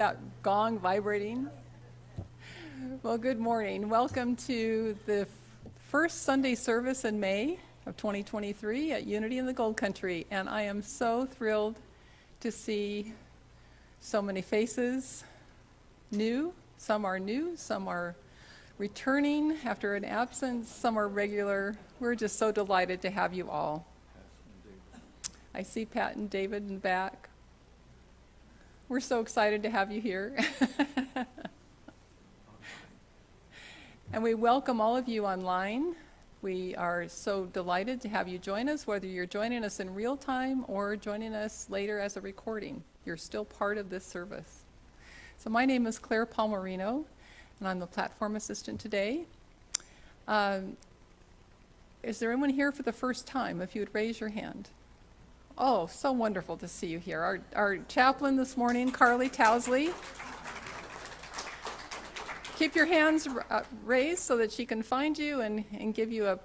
That gong vibrating. Well, good morning. Welcome to the first Sunday service in May of 2023 at Unity in the Gold Country. And I am so thrilled to see so many faces new. Some are new, some are returning after an absence, some are regular. We're just so delighted to have you all. I see Pat and David in the back. We're so excited to have you here. And we welcome all of you online. We are so delighted to have you join us, whether you're joining us in real time or joining us later as a recording. You're still part of this service. So my name is Claire Palmerino, and I'm the platform assistant today. Is there anyone here for the first time? If you would raise your hand. Oh, so wonderful to see you here. Our chaplain this morning, Carly Towsley. Keep your hands raised so that she can find you and give you a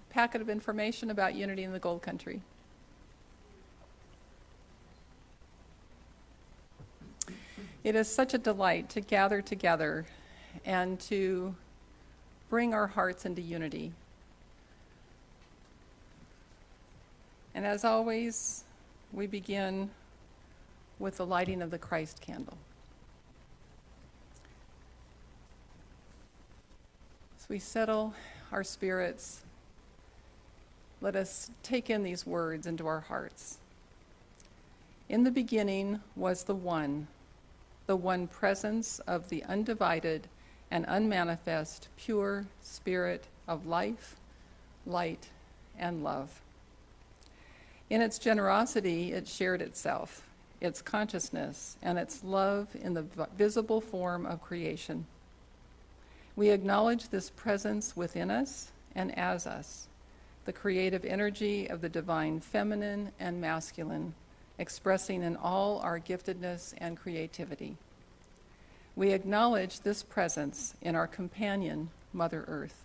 packet of information about Unity in the Gold Country. It is such a delight to gather together and to bring our hearts into unity. And as always, we begin with the lighting of the Christ candle. As we settle our spirits, let us take in these words into our hearts. In the beginning was the one presence of the undivided and unmanifest, pure Spirit of life, light, and love. In its generosity, it shared itself, its consciousness, and its love in the visible form of creation. We acknowledge this presence within us and as us, the creative energy of the divine feminine and masculine, expressing in all our giftedness and creativity. We acknowledge this presence in our companion, Mother Earth,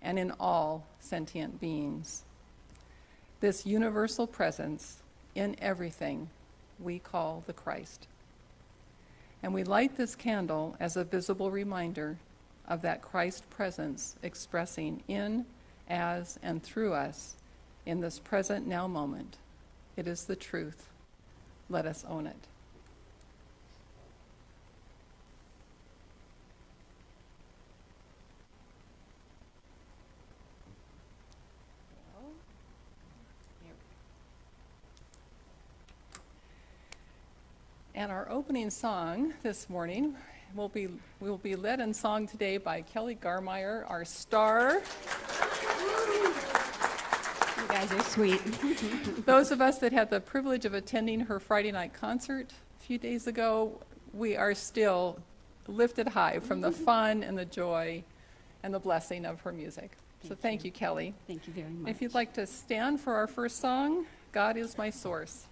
and in all sentient beings. This universal presence in everything we call the Christ. And we light this candle as a visible reminder of that Christ presence expressing in, as, and through us in this present now moment. It is the truth. Let us own it. And our opening song this morning will be led in song today by Kelly Garmeyer, our star. You guys are sweet. Those of us that had the privilege of attending her Friday night concert a few days ago, we are still lifted high from the fun and the joy and the blessing of her music. So thank you, Kelly. Thank you very much. If you'd like to stand for our first song, God is My Source.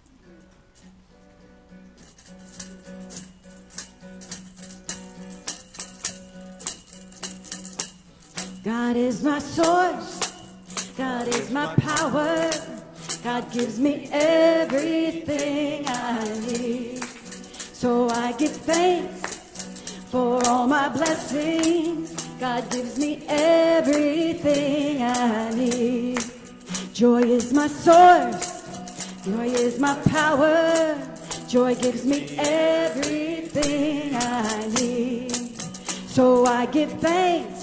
God is my source, God is my power, God gives me everything I need. So I give thanks for all my blessings, God gives me everything I need. Joy is my source, joy is my power, joy gives me everything I need. So I give thanks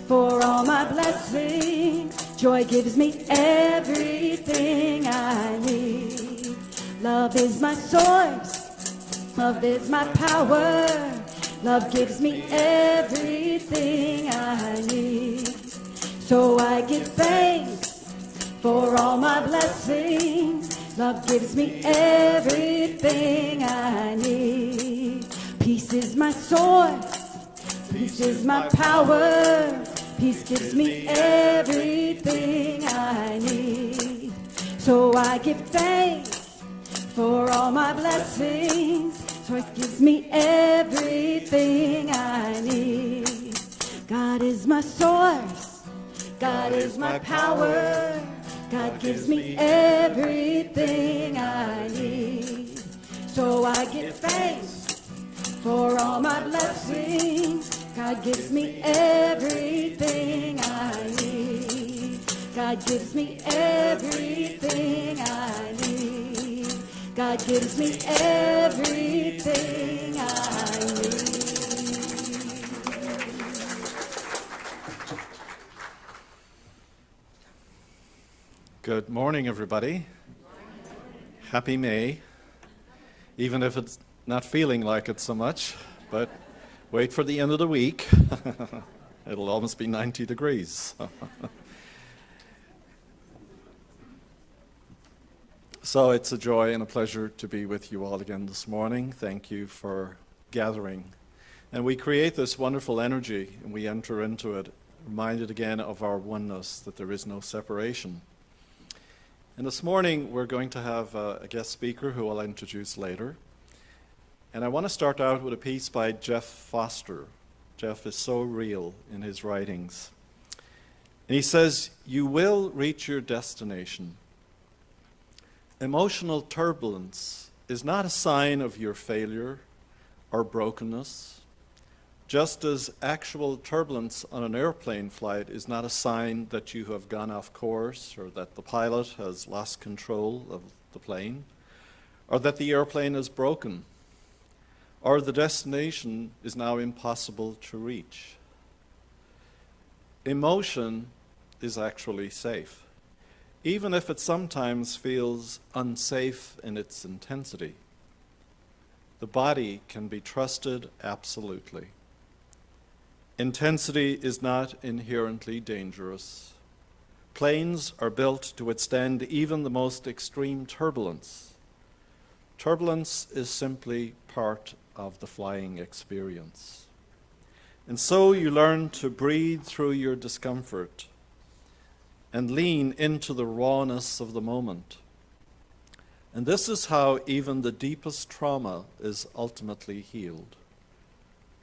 for all my blessings, joy gives me everything I need. Love is my source, love is my power, love gives me everything I need. So I give thanks for all my blessings, love gives me everything I need. Peace is my source, peace is my power, peace gives me everything I need. So I give thanks for all my blessings, so it gives me everything I need. God is my source, God is my power, God gives me everything I need. So I give thanks for all my blessings. God gives me everything I need. God gives me everything I need. God gives me everything I need. Good morning, everybody. Happy May, even if it's not feeling like it so much, but wait for the end of the week. It'll almost be 90 degrees. So it's a joy and a pleasure to be with you all again this morning. Thank you for gathering. And we create this wonderful energy, and we enter into it, reminded again of our oneness, that there is no separation. And this morning, we're going to have a guest speaker who I'll introduce later. And I want to start out with a piece by Jeff Foster. Jeff is so real in his writings. And he says, "You will reach your destination. Emotional turbulence is not a sign of your failure or brokenness, just as actual turbulence on an airplane flight is not a sign that you have gone off course or that the pilot has lost control of the plane or that the airplane is broken or the destination is now impossible to reach. Emotion is actually safe, even if it sometimes feels unsafe in its intensity. The body can be trusted absolutely. Intensity is not inherently dangerous. Planes are built to withstand even the most extreme turbulence. Turbulence is simply part of the flying experience. And so you learn to breathe through your discomfort and lean into the rawness of the moment. And this is how even the deepest trauma is ultimately healed,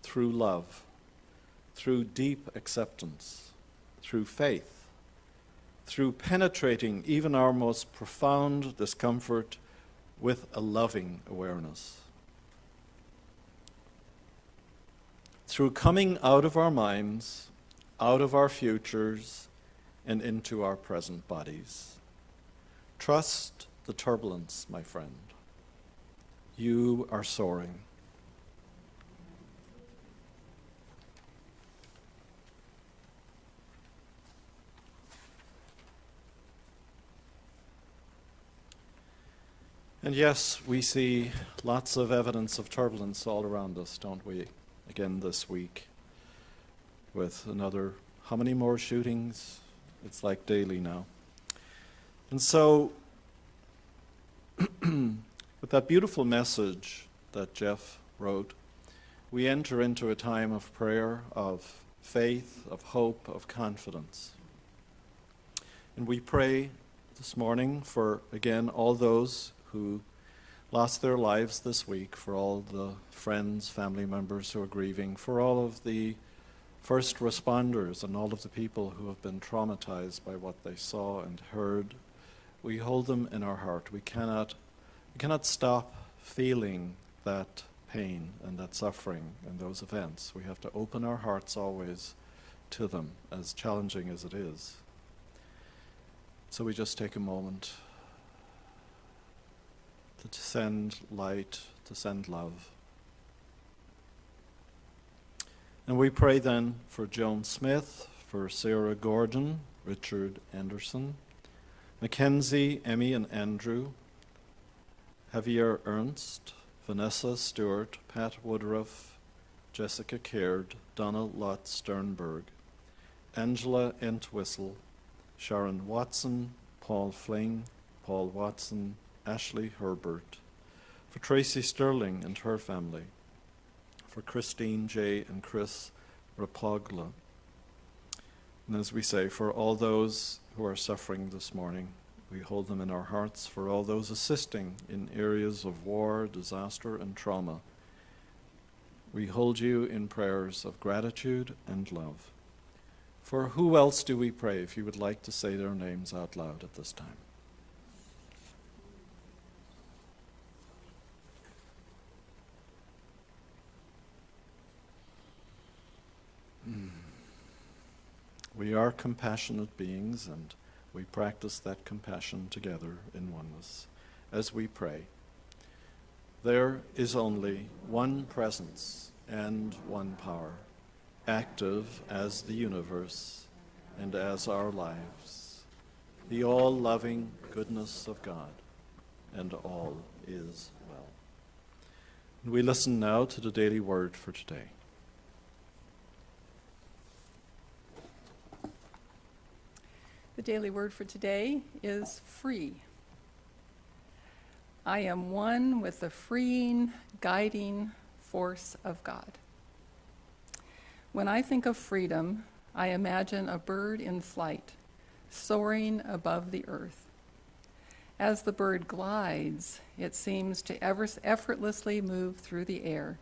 through love, through deep acceptance, through faith, through penetrating even our most profound discomfort with a loving awareness. Through coming out of our minds, out of our futures, and into our present bodies. Trust the turbulence, my friend. You are soaring. And yes, we see lots of evidence of turbulence all around us, don't we? Again this week, with another, how many more shootings? It's like daily now. And so, with that beautiful message that Jeff wrote, we enter into a time of prayer, of faith, of hope, of confidence. And we pray this morning for, again, all those who lost their lives this week, for all the friends, family members who are grieving, for all of the first responders and all of the people who have been traumatized by what they saw and heard. We hold them in our heart. We cannot stop feeling that pain and that suffering and those events. We have to open our hearts always to them, as challenging as it is. So we just take a moment to send light, to send love. And we pray then for Joan Smith, for Sarah Gordon, Richard Anderson, Mackenzie, Emmy and Andrew, Javier Ernst, Vanessa Stewart, Pat Woodruff, Jessica Caird, Donna Lott Sternberg, Angela Entwistle, Sharon Watson, Paul Fling, Paul Watson, Ashley Herbert, for Tracy Sterling and her family, for Christine J. and Chris Rapogla. And as we say, for all those who are suffering this morning, we hold them in our hearts. For all those assisting in areas of war, disaster, and trauma, we hold you in prayers of gratitude and love. For who else do we pray, if you would like to say their names out loud at this time? We are compassionate beings, and we practice that compassion together in oneness as we pray. There is only one presence and one power, active as the universe and as our lives, the all-loving goodness of God, and all is well. And we listen now to the daily word for today. The daily word for today is free. I am one with the freeing, guiding force of God. When I think of freedom, I imagine a bird in flight, soaring above the earth. As the bird glides, it seems to effortlessly move through the air.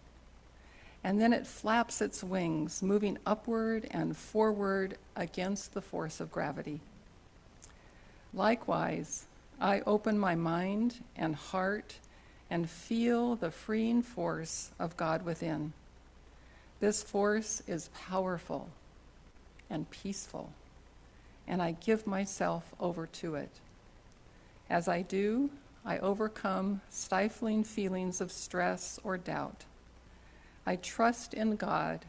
And then it flaps its wings, moving upward and forward against the force of gravity. Likewise, I open my mind and heart and feel the freeing force of God within. This force is powerful and peaceful, and I give myself over to it. As I do, I overcome stifling feelings of stress or doubt. I trust in God,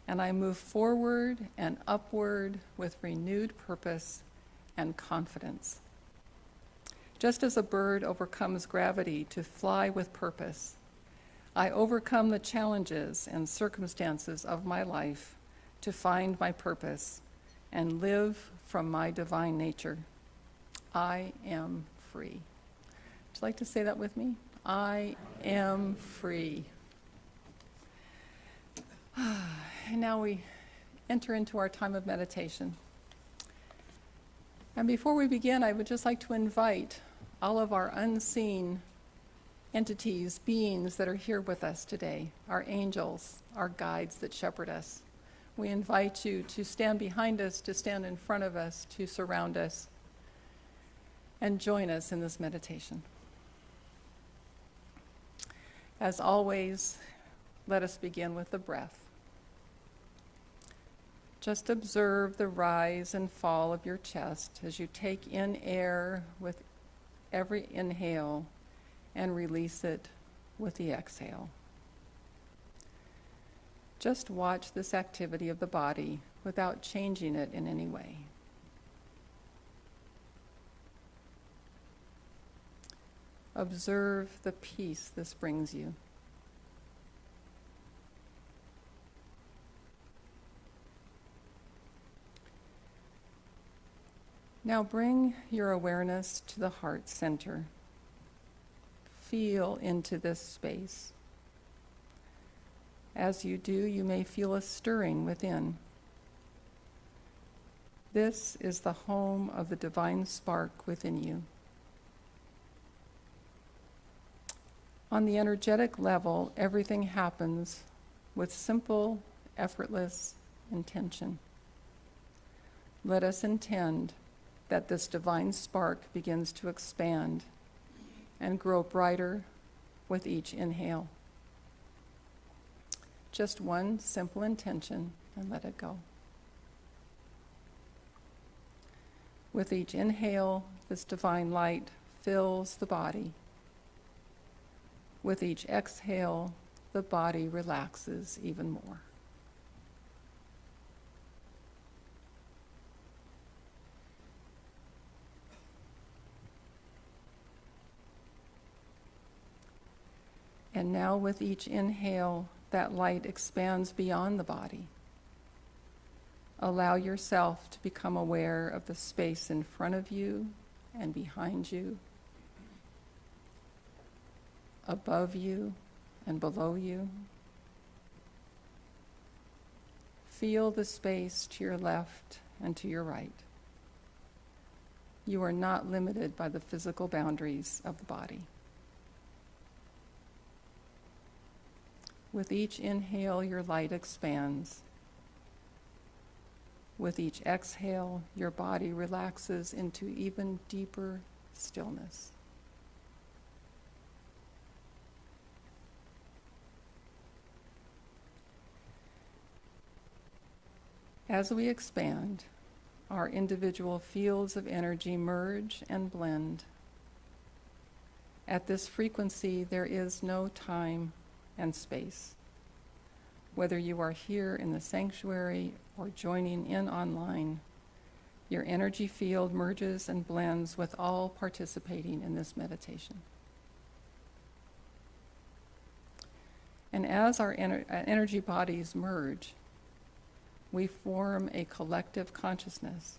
and I move forward and upward with renewed purpose and confidence. Just as a bird overcomes gravity to fly with purpose, I overcome the challenges and circumstances of my life to find my purpose and live from my divine nature. I am free. Would you like to say that with me? I am free. And now we enter into our time of meditation. And before we begin, I would just like to invite all of our unseen entities, beings that are here with us today, our angels, our guides that shepherd us. We invite you to stand behind us, to stand in front of us, to surround us, and join us in this meditation. As always, let us begin with the breath. Just observe the rise and fall of your chest as you take in air with every inhale and release it with the exhale. Just watch this activity of the body without changing it in any way. Observe the peace this brings you. Now bring your awareness to the heart center. Feel into this space. As you do, you may feel a stirring within. This is the home of the divine spark within you. On the energetic level, everything happens with simple, effortless intention. Let us intend that this divine spark begins to expand and grow brighter with each inhale. Just one simple intention, and let it go. With each inhale, this divine light fills the body. With each exhale, the body relaxes even more. And now with each inhale, that light expands beyond the body. Allow yourself to become aware of the space in front of you and behind you, above you and below you. Feel the space to your left and to your right. You are not limited by the physical boundaries of the body. With each inhale, your light expands. With each exhale, your body relaxes into even deeper stillness. As we expand, our individual fields of energy merge and blend. At this frequency, there is no time and space. Whether you are here in the sanctuary or joining in online, your energy field merges and blends with all participating in this meditation. And as our energy bodies merge, we form a collective consciousness.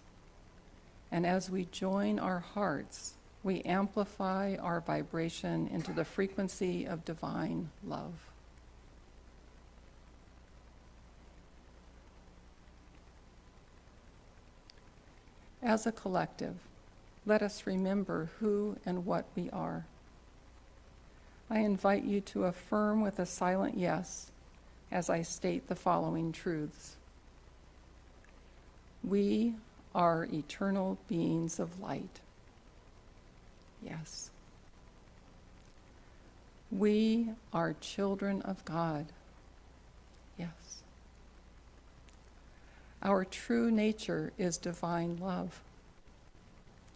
And as we join our hearts, we amplify our vibration into the frequency of divine love. As a collective, let us remember who and what we are. I invite you to affirm with a silent yes as I state the following truths. We are eternal beings of light. Yes. We are children of God. Yes. Our true nature is divine love.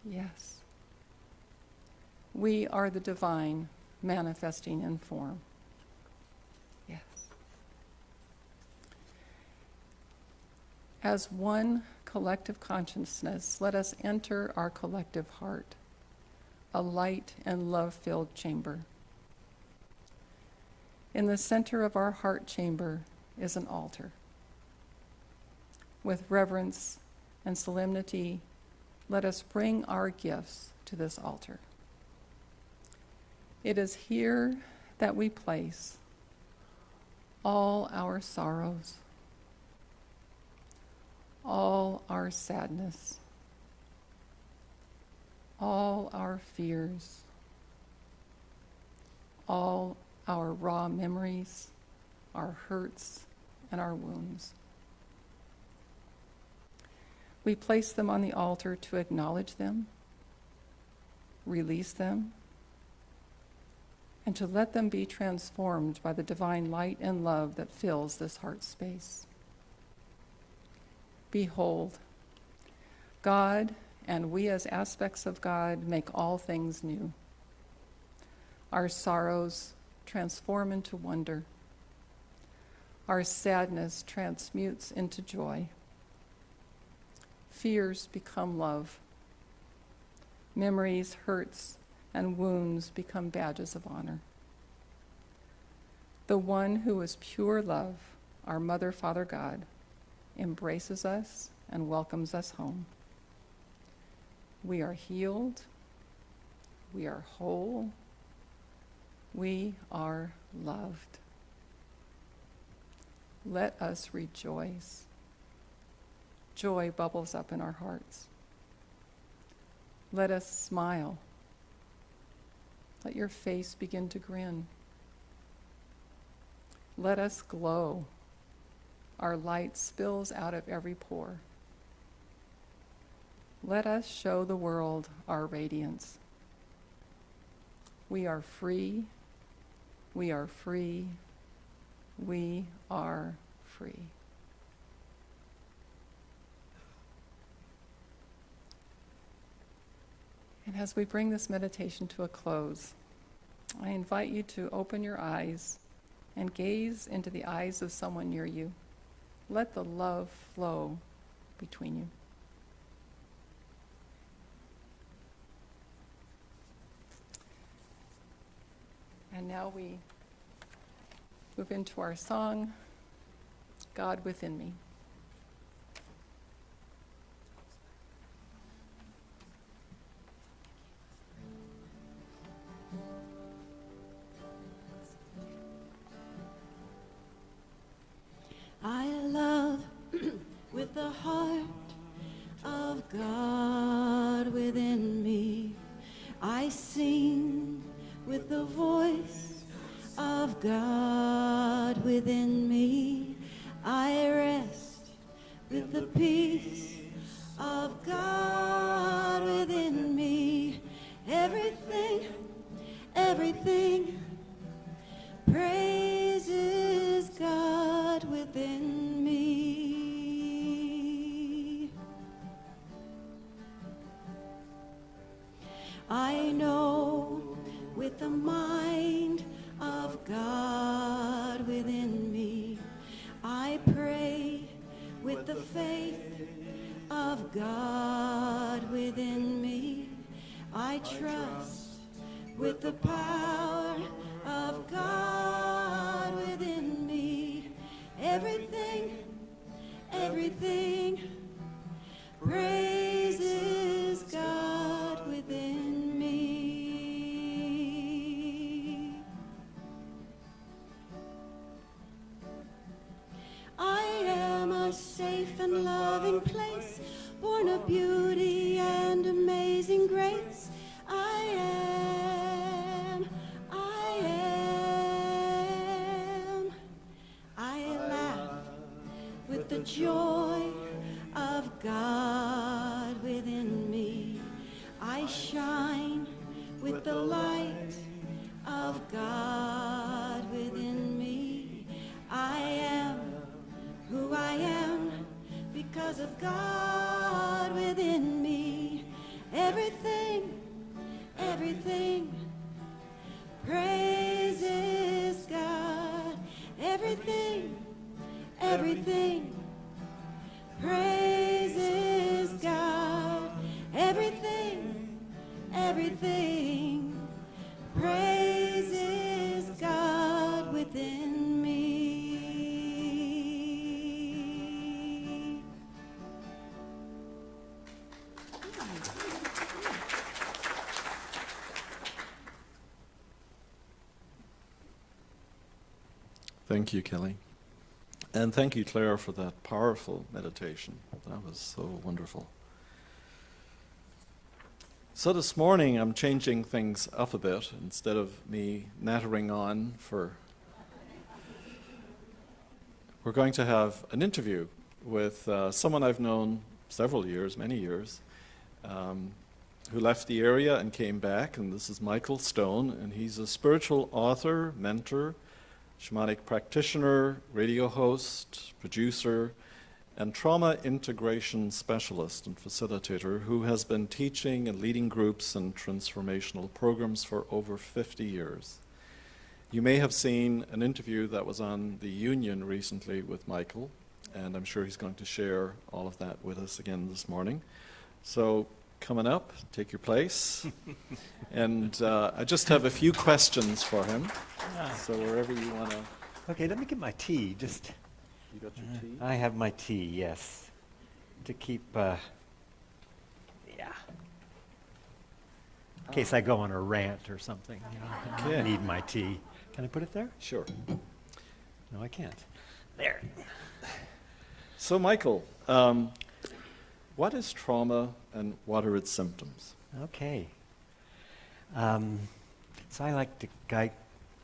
Yes. We are the divine manifesting in form. Yes. As one collective consciousness, let us enter our collective heart, a light and love-filled chamber. In the center of our heart chamber is an altar. With reverence and solemnity, let us bring our gifts to this altar. It is here that we place all our sorrows, all our sadness, all our fears, all our raw memories, our hurts, and our wounds. We place them on the altar to acknowledge them, release them, and to let them be transformed by the divine light and love that fills this heart space. Behold, God and we as aspects of God make all things new. Our sorrows transform into wonder. Our sadness transmutes into joy. Fears become love. Memories, hurts, and wounds become badges of honor. The one who is pure love, our Mother, Father, God, embraces us and welcomes us home. We are healed. We are whole. We are loved. Let us rejoice. Joy bubbles up in our hearts. Let us smile. Let your face begin to grin. Let us glow. Our light spills out of every pore. Let us show the world our radiance. We are free. We are free. We are free. And as we bring this meditation to a close, I invite you to open your eyes and gaze into the eyes of someone near you. Let the love flow between you. And now we move into our song, God Within Me. I love with the heart of God within me. I sing with the voice of God within me. I rest with the peace of God within me. Everything praises God within me. with the faith of God within me. I trust with the power of God within me. Everything, everything praises God within me. I am a safe and loving place, born of beauty and amazing grace. I laugh with the joy of God within me. I shine with the light of God within me. I am who I am because of God within me. Everything, everything praises God. Everything, everything praises God. Everything, everything praises God within me. Thank you, Kelly. And thank you, Claire, for that powerful meditation. That was so wonderful. So this morning I'm changing things up a bit. Instead of me nattering on we're going to have an interview with someone I've known several years, many years, who left the area and came back, and this is Michael Stone, and he's a spiritual author, mentor, shamanic practitioner, radio host, producer, and trauma integration specialist and facilitator who has been teaching and leading groups and transformational programs for over 50 years. You may have seen an interview that was on the Union recently with Michael, and I'm sure he's going to share all of that with us again this morning. So coming up, take your place. And I just have a few questions for him. So wherever you want to. Okay, let me get my tea. Just You got your tea? I have my tea, yes, to keep. Yeah. In case I go on a rant or something, you know, I Okay. need my tea. Can I put it there? Sure. No, I can't. There. So Michael, what is trauma and what are its symptoms? Okay. So I like to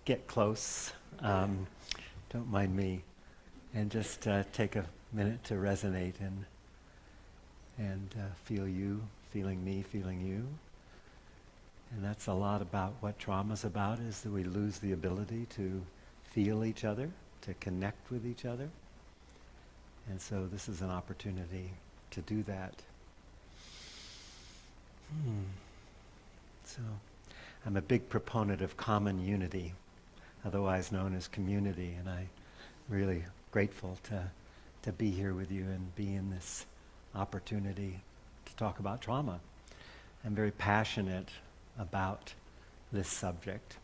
get close. Don't mind me, and just take a minute to resonate and feel you, feeling me, feeling you. And that's a lot about what trauma's about, is that we lose the ability to feel each other, to connect with each other. And so this is an opportunity to do that. So I'm a big proponent of common unity, otherwise known as community, and I'm really grateful to be here with you and be in this opportunity to talk about trauma. I'm very passionate about this subject.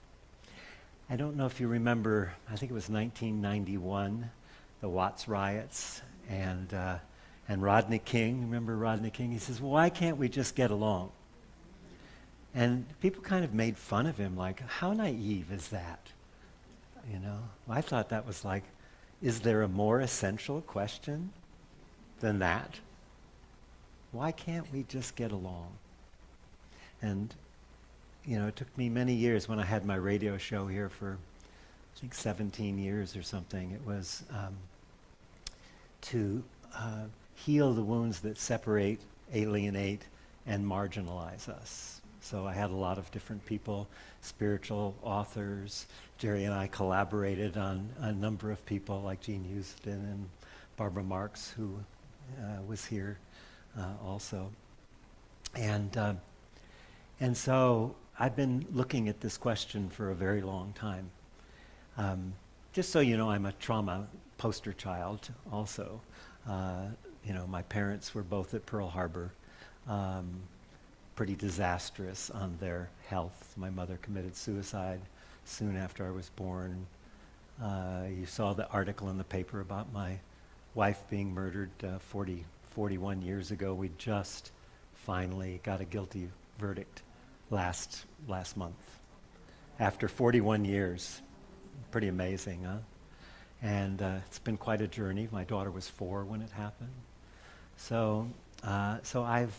I don't know if you remember, I think it was 1991, the Watts riots, and Rodney King. Remember Rodney King? He says, "Why can't we just get along?" And people kind of made fun of him, like, how naive is that? You know, I thought that was like, is there a more essential question than that? Why can't we just get along? And, you know, it took me many years when I had my radio show here for, I think, 17 years or something. It was to heal the wounds that separate, alienate, and marginalize us. So I had a lot of different people, spiritual authors. Jerry and I collaborated on a number of people like Jean Houston and Barbara Marx, who was here also. And so I've been looking at this question for a very long time. Just so you know, I'm a trauma poster child also. My parents were both at Pearl Harbor, pretty disastrous on their health. My mother committed suicide soon after I was born. You saw the article in the paper about my wife being murdered 41 years ago. We just finally got a guilty verdict last month. After 41 years. Pretty amazing, huh? And it's been quite a journey. My daughter was 4 when it happened. So I've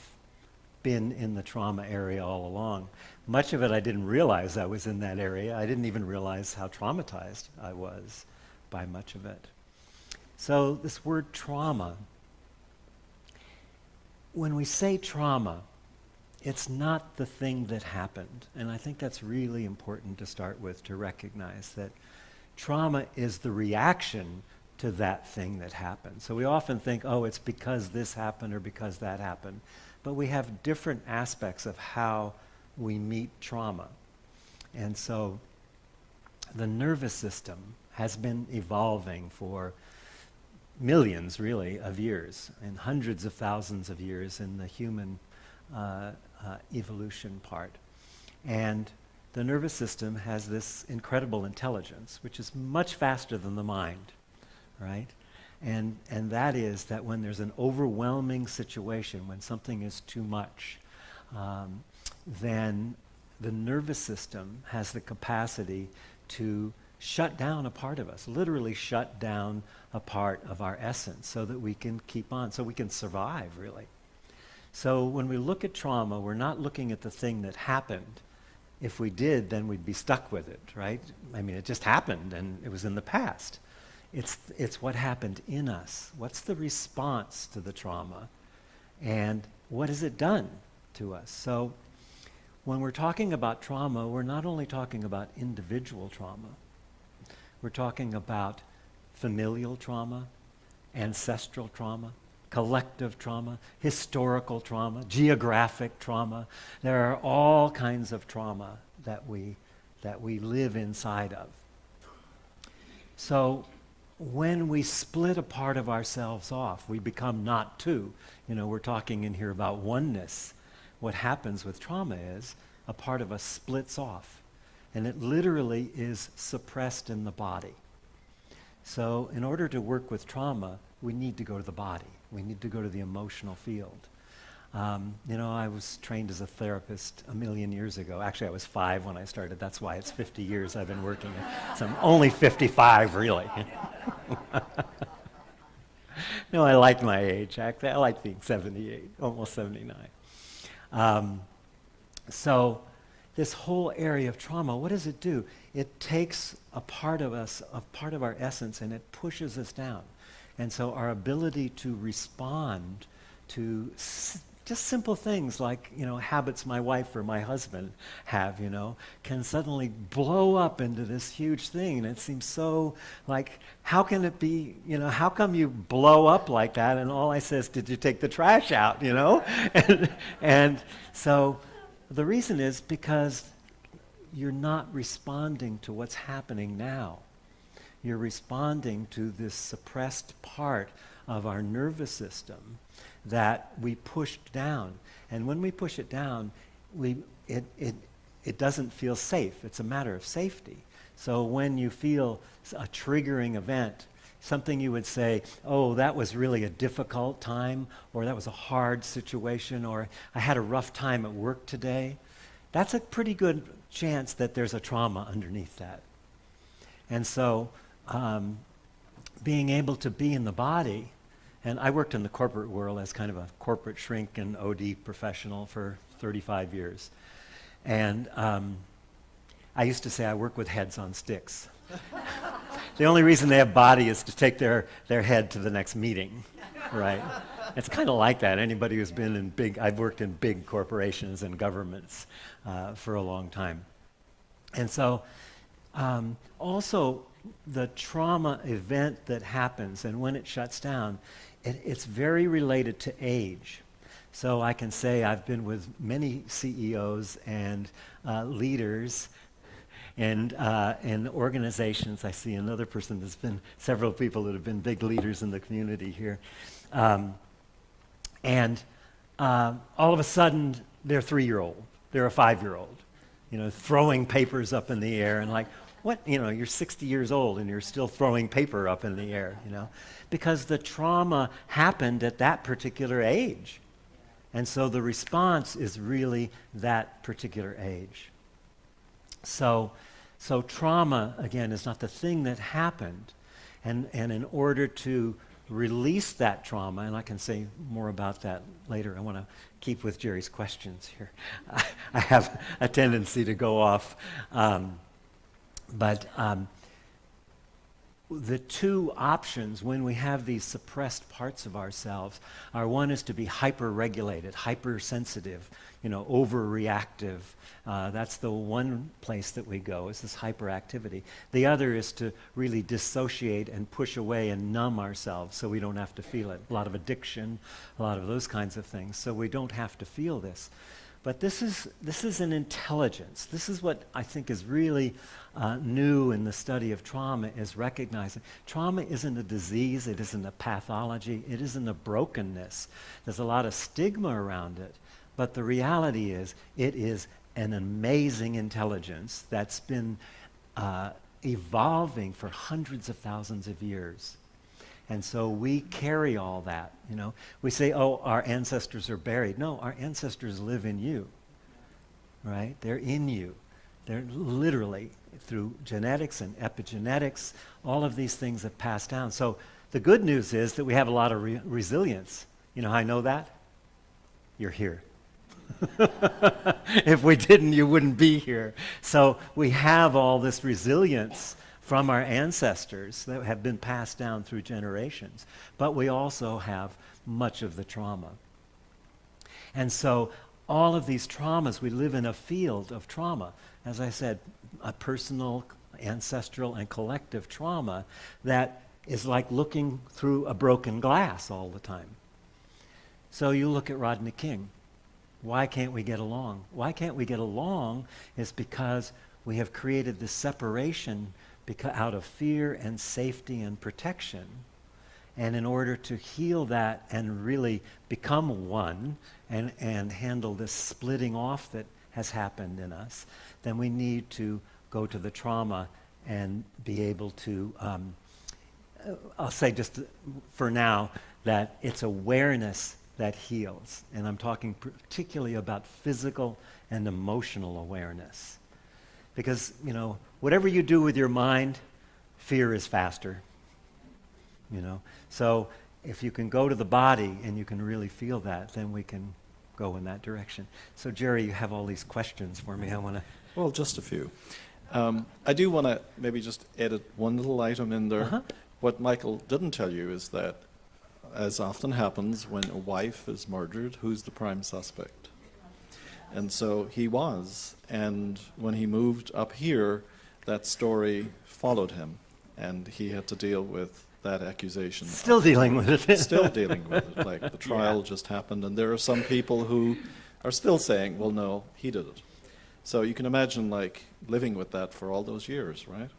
been in the trauma area all along. Much of it I didn't realize I was in that area. I didn't even realize how traumatized I was by much of it. So this word trauma, when we say trauma, it's not the thing that happened. And I think that's really important to start with, to recognize that trauma is the reaction to that thing that happened. So we often think, oh, it's because this happened or because that happened. But we have different aspects of how we meet trauma. And so the nervous system has been evolving for millions, really, of years, and hundreds of thousands of years in the human evolution part. And the nervous system has this incredible intelligence, which is much faster than the mind, right? And that is that when there's an overwhelming situation, when something is too much, then the nervous system has the capacity to shut down a part of us, literally shut down a part of our essence so that we can keep on, so we can survive, really. So when we look at trauma, we're not looking at the thing that happened. If we did, then we'd be stuck with it, right? I mean, it just happened and it was in the past. It's what happened in us. What's the response to the trauma? And what has it done to us? So when we're talking about trauma, we're not only talking about individual trauma. We're talking about familial trauma, ancestral trauma, collective trauma, historical trauma, geographic trauma. There are all kinds of trauma that we live inside of. So when we split a part of ourselves off, we become not two. We're talking in here about oneness. What happens with trauma is a part of us splits off, and it literally is suppressed in the body. So in order to work with trauma, we need to go to the body. We need to go to the emotional field. I was trained as a therapist a million years ago. Actually, I was 5 when I started. That's why it's 50 years I've been working. So I'm only 55, really. No, I like my age. Actually, I like being 78, almost 79. So this whole area of trauma, what does it do? It takes a part of us, a part of our essence, and it pushes us down. And so our ability to respond to just simple things like, habits my wife or my husband have, can suddenly blow up into this huge thing. And it seems so like, how can it be, how come you blow up like that? And all I say is, did you take the trash out, and so the reason is because you're not responding to what's happening now. You're responding to this suppressed part of our nervous system that we pushed down. And when we push it down, it doesn't feel safe. It's a matter of safety. So when you feel a triggering event, something you would say, oh, that was really a difficult time, or that was a hard situation, or I had a rough time at work today, that's a pretty good chance that there's a trauma underneath that. And so being able to be in the body, and I worked in the corporate world as kind of a corporate shrink and OD professional for 35 years. And I used to say I work with heads on sticks. The only reason they have body is to take their head to the next meeting, right? It's kind of like that. Anybody who's been in I've worked in big corporations and governments for a long time. And so also the trauma event that happens and when it shuts down, it's very related to age. So I can say I've been with many CEOs and leaders, in organizations. I see another person, there's been several people that have been big leaders in the community here. All of a sudden, they're 3-year-old, they're a 5-year-old, throwing papers up in the air and like, what, you're 60 years old and you're still throwing paper up in the air, because the trauma happened at that particular age. And so the response is really that particular age. So trauma, again, is not the thing that happened. And in order to release that trauma, and I can say more about that later. I want to keep with Jerry's questions here. I have a tendency to go off. But the two options when we have these suppressed parts of ourselves are, one is to be hyper-regulated, hypersensitive, overreactive. That's the one place that we go, is this hyperactivity. The other is to really dissociate and push away and numb ourselves so we don't have to feel it. A lot of addiction, a lot of those kinds of things, so we don't have to feel this. But this is an intelligence. This is what I think is really new in the study of trauma, is recognizing trauma isn't a disease, it isn't a pathology, it isn't a brokenness. There's a lot of stigma around it, but the reality is it is an amazing intelligence that's been evolving for hundreds of thousands of years. And so we carry all that, We say, oh, our ancestors are buried. No, our ancestors live in you, right? They're in you. They're literally, through genetics and epigenetics, all of these things have passed down. So the good news is that we have a lot of resilience. You know how I know that? You're here. If we didn't, you wouldn't be here. So we have all this resilience from our ancestors that have been passed down through generations. But we also have much of the trauma. And so all of these traumas, we live in a field of trauma. As I said, a personal, ancestral, and collective trauma that is like looking through a broken glass all the time. So you look at Rodney King. Why can't we get along? Why can't we get along is because we have created this separation out of fear and safety and protection. And in order to heal that and really become one and handle this splitting off that has happened in us, then we need to go to the trauma and be able to, I'll say just for now, that it's awareness that heals. And I'm talking particularly about physical and emotional awareness. Because, whatever you do with your mind, fear is faster. So if you can go to the body and you can really feel that, then we can go in that direction. So Jerry, you have all these questions for me. I want to... Well, just a few. I do want to maybe just edit one little item in there. Uh-huh. What Michael didn't tell you is that, as often happens when a wife is murdered, who's the prime suspect? And so he was. And when he moved up here, that story followed him. And he had to deal with that accusation. Still dealing with it. Still dealing with it. Like the trial just happened. And there are some people who are still saying, well, no, he did it. So you can imagine like living with that for all those years, right?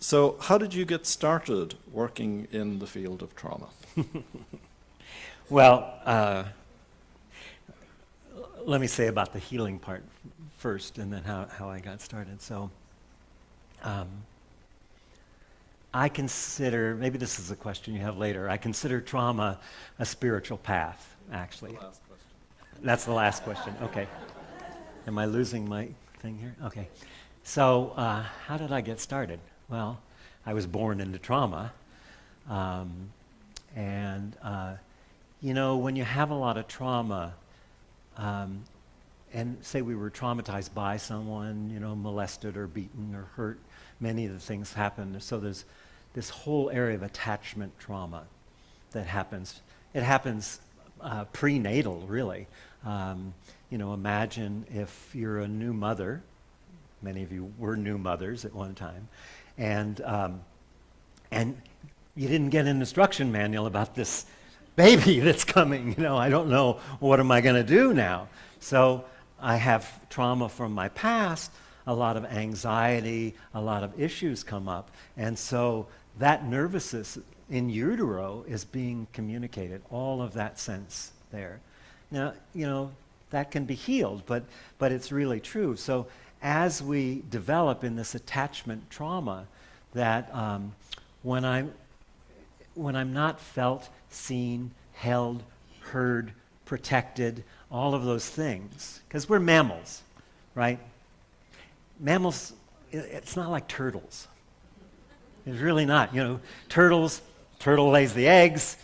So how did you get started working in the field of trauma? Well, let me say about the healing part first, and then how I got started. So I consider, maybe this is a question you have later, I consider trauma a spiritual path, actually. The last question. That's the last question, okay. Am I losing my thing here? Okay. So how did I get started? Well, I was born into trauma. When you have a lot of trauma, and say we were traumatized by someone, molested or beaten or hurt, many of the things happen. So there's this whole area of attachment trauma that happens. It happens prenatal, really. Imagine if you're a new mother. Many of you were new mothers at one time. And you didn't get an instruction manual about this baby that's coming. I don't know, what am I going to do now? So I have trauma from my past a lot of anxiety, a lot of issues come up. And so that nervous system in utero is being communicated, all of that sense there. Now, that can be healed, but it's really true. So as we develop in this attachment trauma, that when I'm not felt, seen, held, heard, protected, all of those things, because we're mammals, right? Mammals, it's not like turtles. It's really not. Turtle lays the eggs,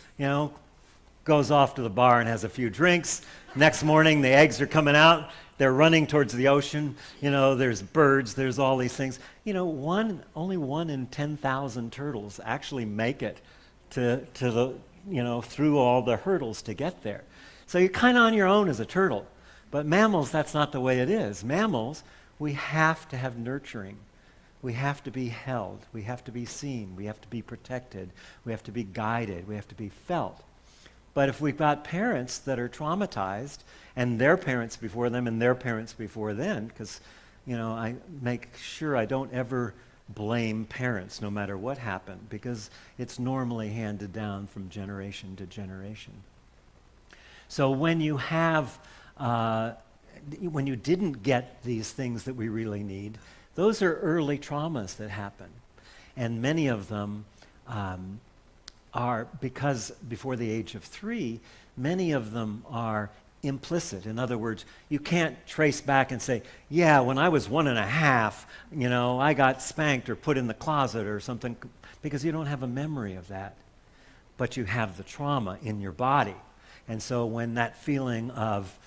goes off to the bar and has a few drinks. Next morning, the eggs are coming out. They're running towards the ocean. There's birds. There's all these things. Only 1 in 10,000 turtles actually make it to the, through all the hurdles to get there. So you're kind of on your own as a turtle. But mammals, that's not the way it is. Mammals, we have to have nurturing. We have to be held. We have to be seen. We have to be protected. We have to be guided. We have to be felt. But if we've got parents that are traumatized, and their parents before them, and their parents before then, because, I make sure I don't ever blame parents no matter what happened, because it's normally handed down from generation to generation. So when you have, when you didn't get these things that we really need, those are early traumas that happen. And many of them are, because before the age of 3, many of them are implicit. In other words, you can't trace back and say, yeah, when I was 1.5, I got spanked or put in the closet or something, because you don't have a memory of that. But you have the trauma in your body. And so when that feeling of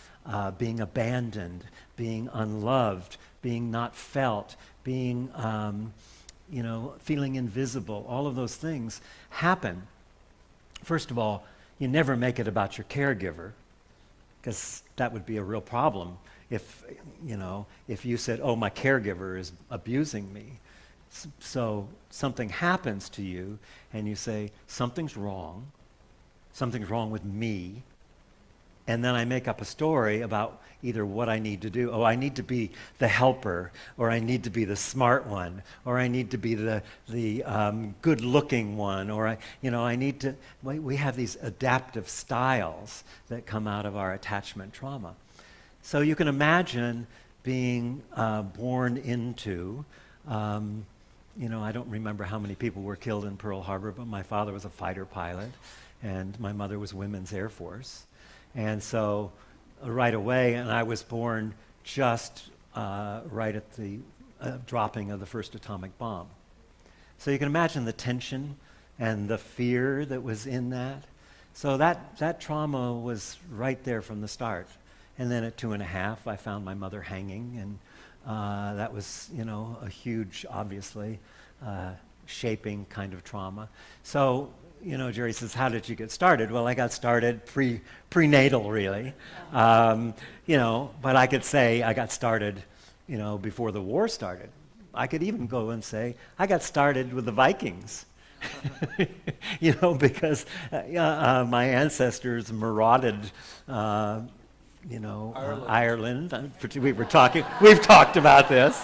being abandoned, being unloved, being not felt, being, feeling invisible, all of those things happen. First of all, you never make it about your caregiver, because that would be a real problem if you said, oh, my caregiver is abusing me. So something happens to you, and you say, something's wrong with me, and then I make up a story about either what I need to do. Oh, I need to be the helper, or I need to be the smart one, or I need to be the good-looking one, or I need to. We have these adaptive styles that come out of our attachment trauma. So you can imagine being born into. I don't remember how many people were killed in Pearl Harbor, but my father was a fighter pilot, and my mother was Women's Air Force. And so right away, and I was born just right at the dropping of the first atomic bomb. So you can imagine the tension and the fear that was in that. So that trauma was right there from the start. And then at 2.5, I found my mother hanging, and that was, a huge, obviously, shaping kind of trauma. So, Jerry says, how did you get started? Well, I got started prenatal, really. But I could say I got started, before the war started. I could even go and say, I got started with the Vikings. Because my ancestors marauded, Ireland. We've talked about this.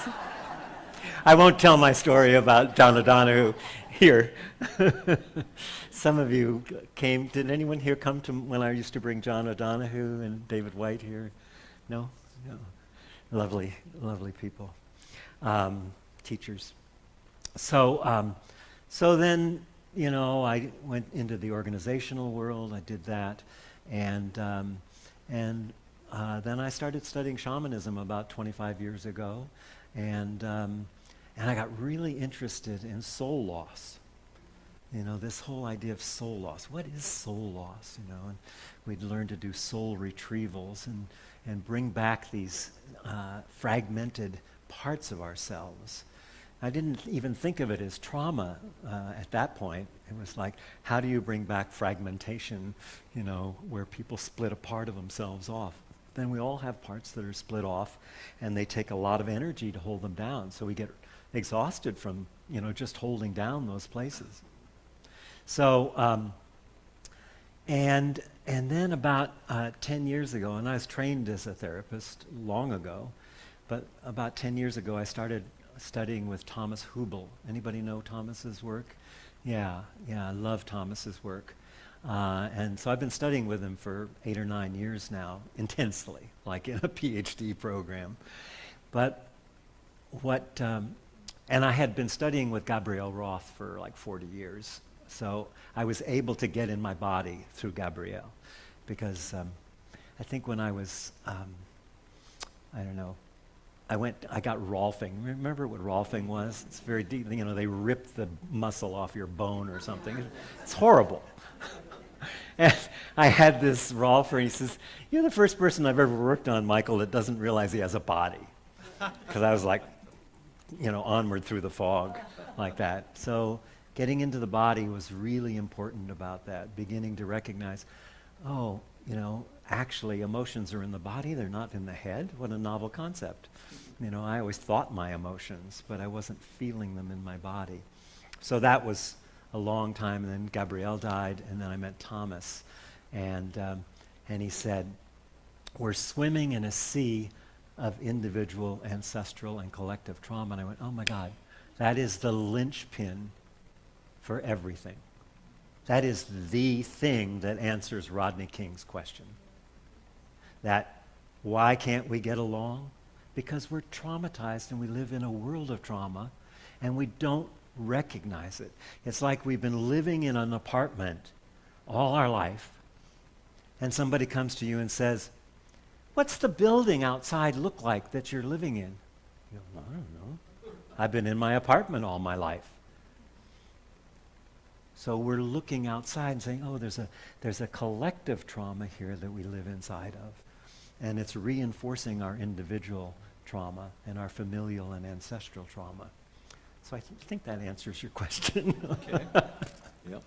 I won't tell my story about John O'Donohue here. Some of you came. Did anyone here come to when I used to bring John O'Donohue and David White here? No? No. Lovely, lovely people. Teachers. So then, I went into the organizational world. I did that. And then I started studying shamanism about 25 years ago. And I got really interested in soul loss. This whole idea of soul loss. What is soul loss? And we'd learn to do soul retrievals and bring back these fragmented parts of ourselves. I didn't even think of it as trauma at that point. It was like, how do you bring back fragmentation, where people split a part of themselves off? Then we all have parts that are split off, and they take a lot of energy to hold them down. So we get exhausted from, just holding down those places. So, and then about 10 years ago, and I was trained as a therapist long ago, But about 10 years ago, I started studying with Thomas Hubel. Anybody know Thomas's work? Yeah, I love Thomas's work. And so I've been studying with him for 8 or 9 years now, intensely, like in a PhD program. But and I had been studying with Gabrielle Roth for like 40 years. So I was able to get in my body through Gabrielle, because I think when I was, I don't know, I got Rolfing. Remember what Rolfing was? It's very deep. You know, they rip the muscle off your bone or something. It's horrible. And I had this Rolfer, and he says, "You're the first person I've ever worked on, Michael, that doesn't realize he has a body." Because I was like, you know, onward through the fog like that. So getting into the body was really important about that, beginning to recognize, oh, you know, actually emotions are in the body, they're not in the head. What a novel concept. You know, I always thought my emotions, but I wasn't feeling them in my body. So that was a long time, and then Gabrielle died, and then I met Thomas. And he said, we're swimming in a sea of individual, ancestral, and collective trauma. And I went, oh my God, that is the linchpin for everything. That is the thing that answers Rodney King's question. That why can't we get along? Because we're traumatized and we live in a world of trauma and we don't recognize it. It's like we've been living in an apartment all our life, and somebody comes to you and says, what's the building outside look like that you're living in? You go, I don't know. I've been in my apartment all my life. So we're looking outside and saying, oh, there's a collective trauma here that we live inside of. And it's reinforcing our individual trauma and our familial and ancestral trauma. So I think that answers your question. Okay. Yep.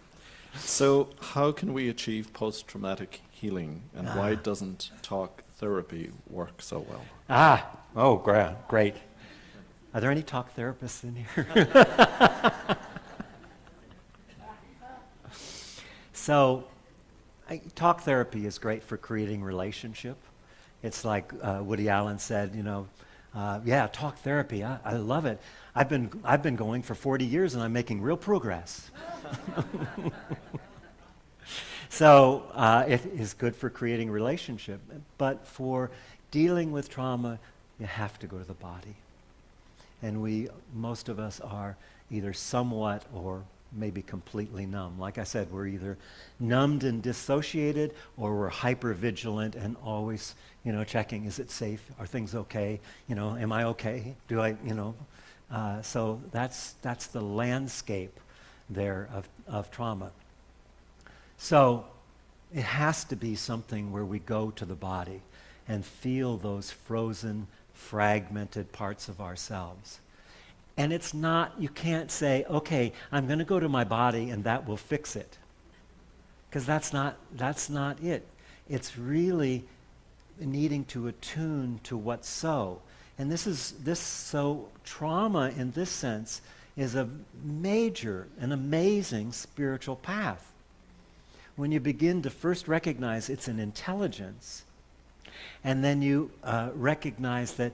So how can we achieve post-traumatic healing, and why doesn't talk therapy work so well? Great. Are there any talk therapists in here? So talk therapy is great for creating relationship. It's like Woody Allen said, you know, talk therapy, I love it. I've been going for 40 years and I'm making real progress. So it is good for creating relationship, but for dealing with trauma, you have to go to the body. And most of us are either somewhat or maybe completely numb. Like I said, we're either numbed and dissociated, or we're hyper-vigilant and always, you know, checking, is it safe? Are things okay? You know, am I okay? Do I, you know? So that's the landscape there of trauma. So it has to be something where we go to the body and feel those frozen, fragmented parts of ourselves. And it's not, you can't say, okay, I'm going to go to my body and that will fix it. Because that's not it. It's really needing to attune to what's so. And so trauma in this sense is a major and amazing spiritual path. When you begin to first recognize it's an intelligence, and then you recognize that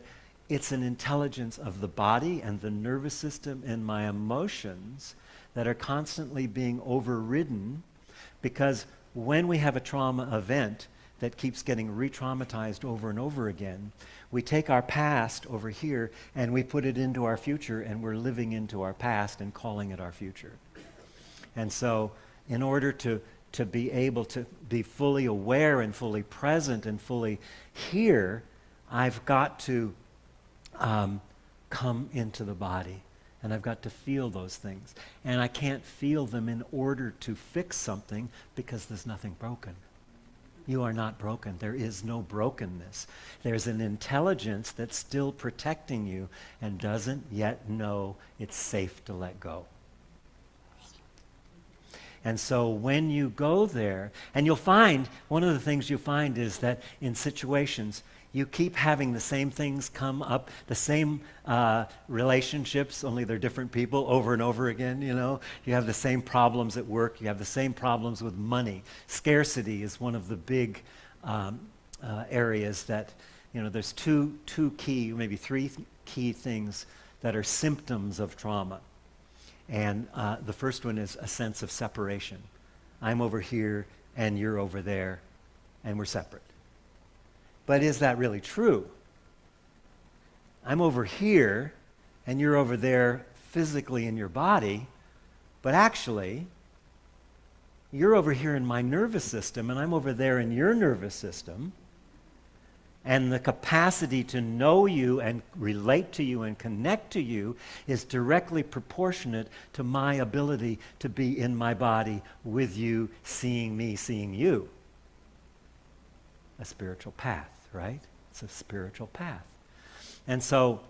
it's an intelligence of the body and the nervous system and my emotions that are constantly being overridden, because when we have a trauma event that keeps getting re-traumatized over and over again, we take our past over here and we put it into our future, and we're living into our past and calling it our future. And so in order to be able to be fully aware and fully present and fully here, I've got to come into the body, and I've got to feel those things. And I can't feel them in order to fix something, because there's nothing broken. You are not broken. There is no brokenness. There's an intelligence that's still protecting you and doesn't yet know it's safe to let go. And so when you go there, and you'll find, one of the things you find is that in situations, you keep having the same things come up, the same relationships, only they're different people over and over again, you know. You have the same problems at work. You have the same problems with money. Scarcity is one of the big areas that there's two key, maybe three key things that are symptoms of trauma. And the first one is a sense of separation. I'm over here and you're over there and we're separate. But is that really true? I'm over here and you're over there physically in your body, but actually, you're over here in my nervous system and I'm over there in your nervous system. And the capacity to know you and relate to you and connect to you is directly proportionate to my ability to be in my body with you, seeing me, seeing you. A spiritual path, right? It's a spiritual path. And so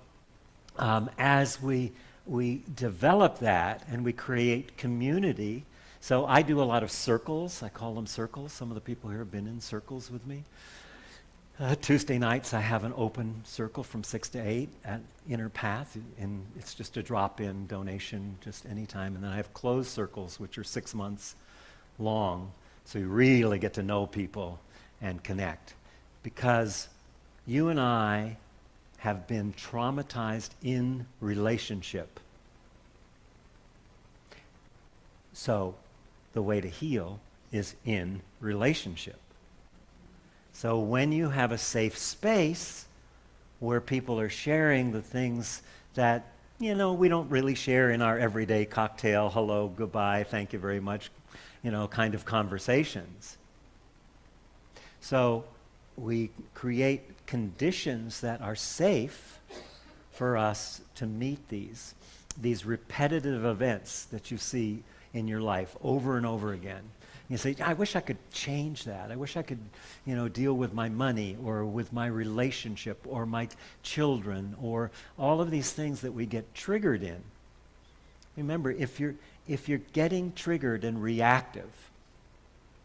as we develop that and we create community, so I do a lot of circles. I call them circles. Some of the people here have been in circles with me. Tuesday nights, I have an open circle from 6 to 8 at Inner Path, and it's just a drop-in donation, just anytime. And then I have closed circles, which are 6 months long, so you really get to know people and connect. Because you and I have been traumatized in relationship. So the way to heal is in relationship. So when you have a safe space where people are sharing the things that, we don't really share in our everyday cocktail, hello, goodbye, thank you very much, kind of conversations. So we create conditions that are safe for us to meet these repetitive events that you see in your life over and over again. You say, I wish I could change that. I wish I could, deal with my money or with my relationship or my children or all of these things that we get triggered in. Remember, if you're getting triggered and reactive,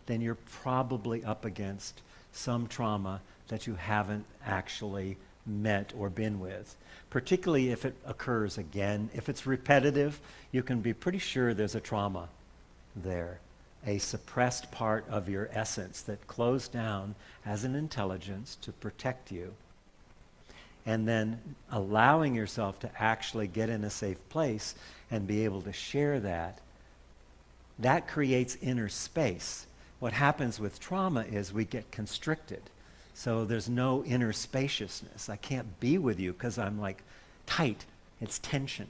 then you're probably up against some trauma that you haven't actually met or been with. Particularly if it occurs again. If it's repetitive, you can be pretty sure there's a trauma there. A suppressed part of your essence that closed down as an intelligence to protect you. And then allowing yourself to actually get in a safe place and be able to share that creates inner space. What happens with trauma is we get constricted. So there's no inner spaciousness. I can't be with you because I'm like tight. It's tension.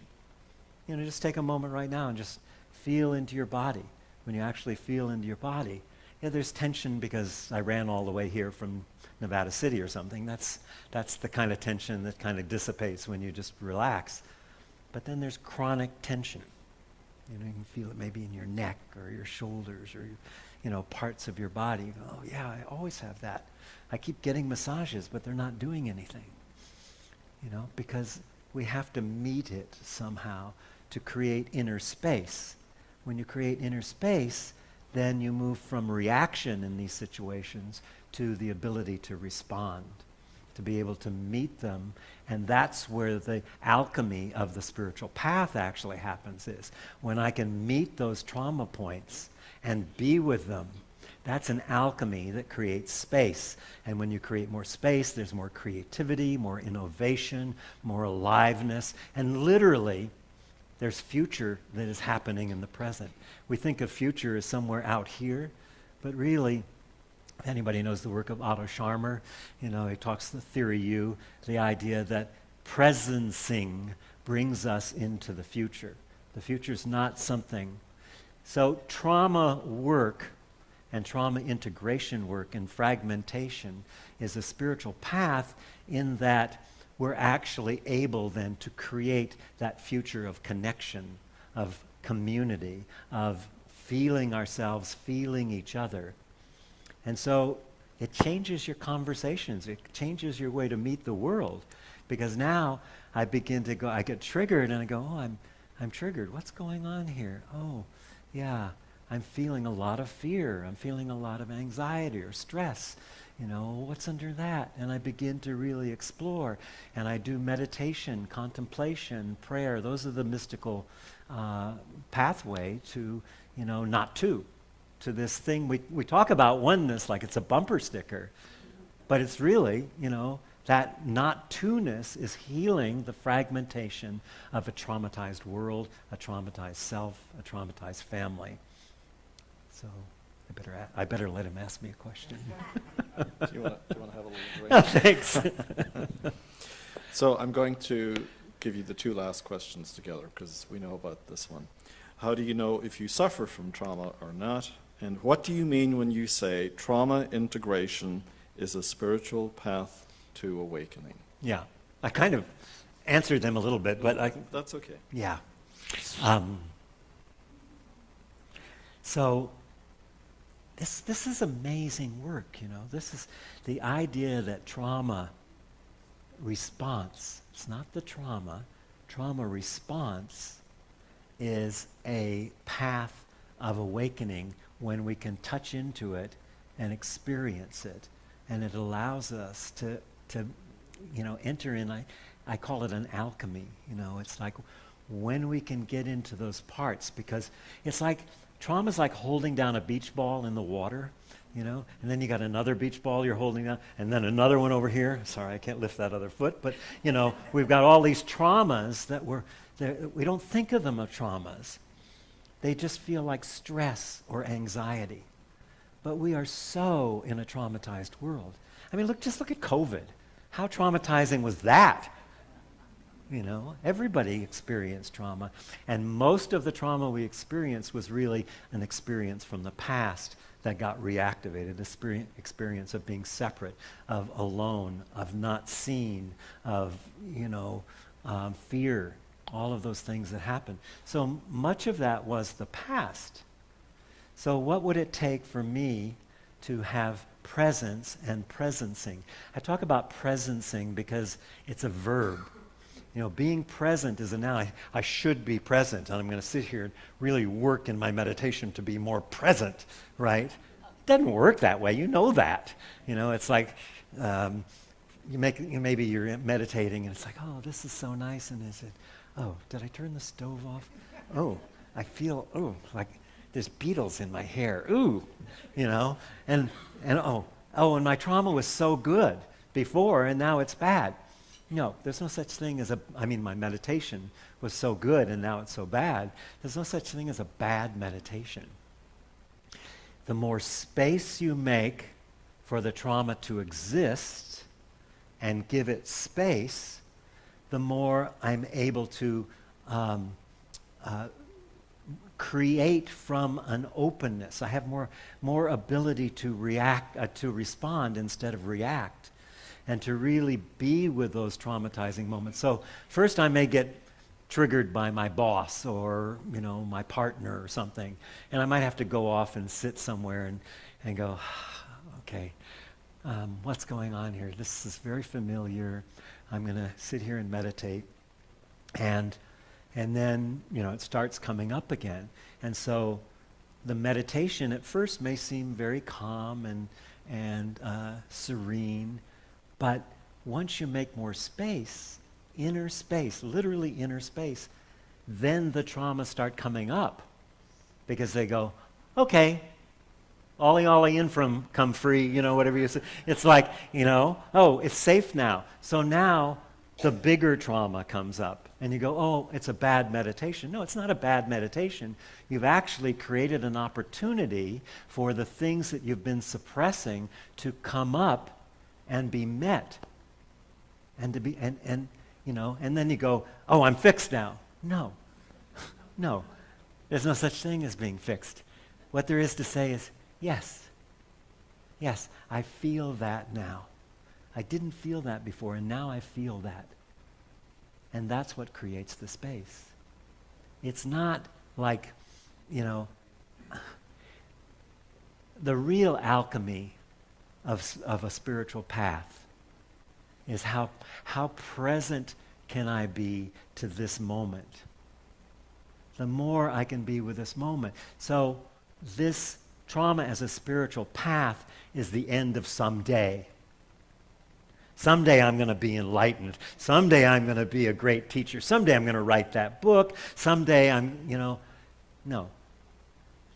Just take a moment right now and just feel into your body. When you actually feel into your body, there's tension because I ran all the way here from Nevada City or something. That's the kind of tension that kind of dissipates when you just relax. But then there's chronic tension. You can feel it maybe in your neck or your shoulders or parts of your body. You go, oh yeah, I always have that. I keep getting massages, but they're not doing anything. Because we have to meet it somehow to create inner space. When you create inner space, then you move from reaction in these situations to the ability to respond, to be able to meet them. And that's where the alchemy of the spiritual path actually happens, is when I can meet those trauma points and be with them. That's an alchemy that creates space. And when you create more space, there's more creativity, more innovation, more aliveness, and literally, there's future that is happening in the present. We think of future as somewhere out here, but really, if anybody knows the work of Otto Scharmer, he talks the theory U, the idea that presencing brings us into the future. The future's not something. So trauma work and trauma integration work and fragmentation is a spiritual path in that we're actually able then to create that future of connection, of community, of feeling ourselves, feeling each other. And so it changes your conversations. It changes your way to meet the world. Because now I begin to go, I get triggered and I go, oh, I'm triggered. What's going on here? Oh, yeah, I'm feeling a lot of fear. I'm feeling a lot of anxiety or stress. What's under that? And I begin to really explore. And I do meditation, contemplation, prayer. Those are the mystical pathway to, not to this thing. We talk about oneness like it's a bumper sticker. But it's really, that not to-ness is healing the fragmentation of a traumatized world, a traumatized self, a traumatized family. So I better let him ask me a question. Do you want to have a little break? Thanks. So I'm going to give you the two last questions together because we know about this one. How do you know if you suffer from trauma or not? And what do you mean when you say trauma integration is a spiritual path to awakening? Yeah, I kind of answered them a little bit, but That's okay. yeah. So this is amazing work, you know. This is the idea that trauma response, it's not the trauma response is a path of awakening when we can touch into it and experience it. And it allows us to enter in, I call it an alchemy, you know. It's like when we can get into those parts, because it's like, trauma's like holding down a beach ball in the water, you know, and then you got another beach ball you're holding down, and then another one over here. Sorry, I can't lift that other foot, but, you know, we've got all these traumas that we don't think of them as traumas. They just feel like stress or anxiety. But we are so in a traumatized world. I mean, just look at COVID. How traumatizing was that? You know, everybody experienced trauma. And most of the trauma we experienced was really an experience from the past that got reactivated, experience of being separate, of alone, of not seen, of, fear, all of those things that happened. So much of that was the past. So what would it take for me to have presence and presencing? I talk about presencing because it's a verb. You know, being present is a noun. I should be present, and I'm going to sit here and really work in my meditation to be more present, right? It doesn't work that way. You know that. You know, it's like maybe you're meditating, and it's like, oh, this is so nice, and is it? Oh, did I turn the stove off? Oh, I feel like there's beetles in my hair. Ooh, you know, and and my trauma was so good before, and now it's bad. No, there's no such thing as my meditation was so good and now it's so bad. There's no such thing as a bad meditation. The more space you make for the trauma to exist and give it space, the more I'm able to create from an openness. I have more ability to respond instead of react, and to really be with those traumatizing moments. So first I may get triggered by my boss or, my partner or something, and I might have to go off and sit somewhere and go, okay, what's going on here? This is very familiar. I'm going to sit here and meditate. And then, it starts coming up again. And so the meditation at first may seem very calm and serene, but once you make more space, inner space, literally inner space, then the traumas start coming up because they go, okay, ollie in from come free, whatever you say. It's like, oh, it's safe now. So now the bigger trauma comes up and you go, oh, it's a bad meditation. No, it's not a bad meditation. You've actually created an opportunity for the things that you've been suppressing to come up and be met, and to be and then you go, oh, I'm fixed now. No, there's no such thing as being fixed. What there is to say is, yes, I feel that now. I didn't feel that before, and now I feel that. And that's what creates the space. It's not like, the real alchemy of a spiritual path is how present can I be to this moment. The more I can be with this moment. So this trauma as a spiritual path is the end of someday. Someday I'm going to be enlightened. Someday I'm going to be a great teacher. Someday I'm going to write that book. Someday no.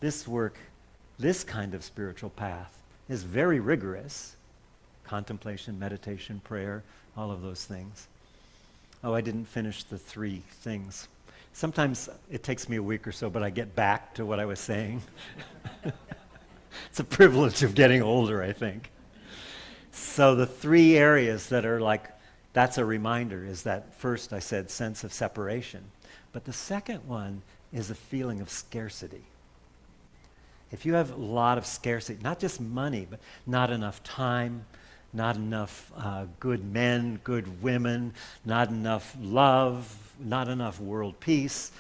This work, this kind of spiritual path is very rigorous, contemplation, meditation, prayer, all of those things. Oh, I didn't finish the 3 things. Sometimes it takes me a week or so, but I get back to what I was saying. It's a privilege of getting older, I think. So the 3 areas that are like, that's a reminder, is that first I said sense of separation. But the second one is a feeling of scarcity. If you have a lot of scarcity, not just money, but not enough time, not enough good men, good women, not enough love, not enough world peace,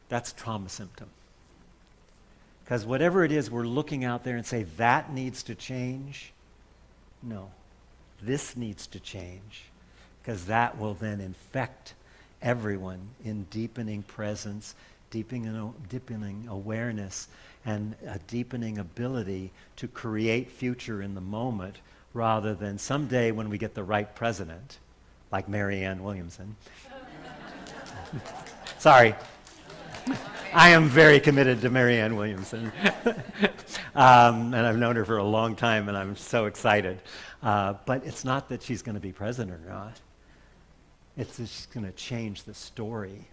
that's a trauma symptom. Because whatever it is, we're looking out there and say, that needs to change. No, this needs to change, because that will then infect everyone in deepening presence, deepening awareness, and a deepening ability to create future in the moment, rather than someday when we get the right president, like Marianne Williamson. Sorry. I am very committed to Marianne Williamson. And I've known her for a long time, and I'm so excited. But it's not that she's going to be president or not. It's that she's going to change the story.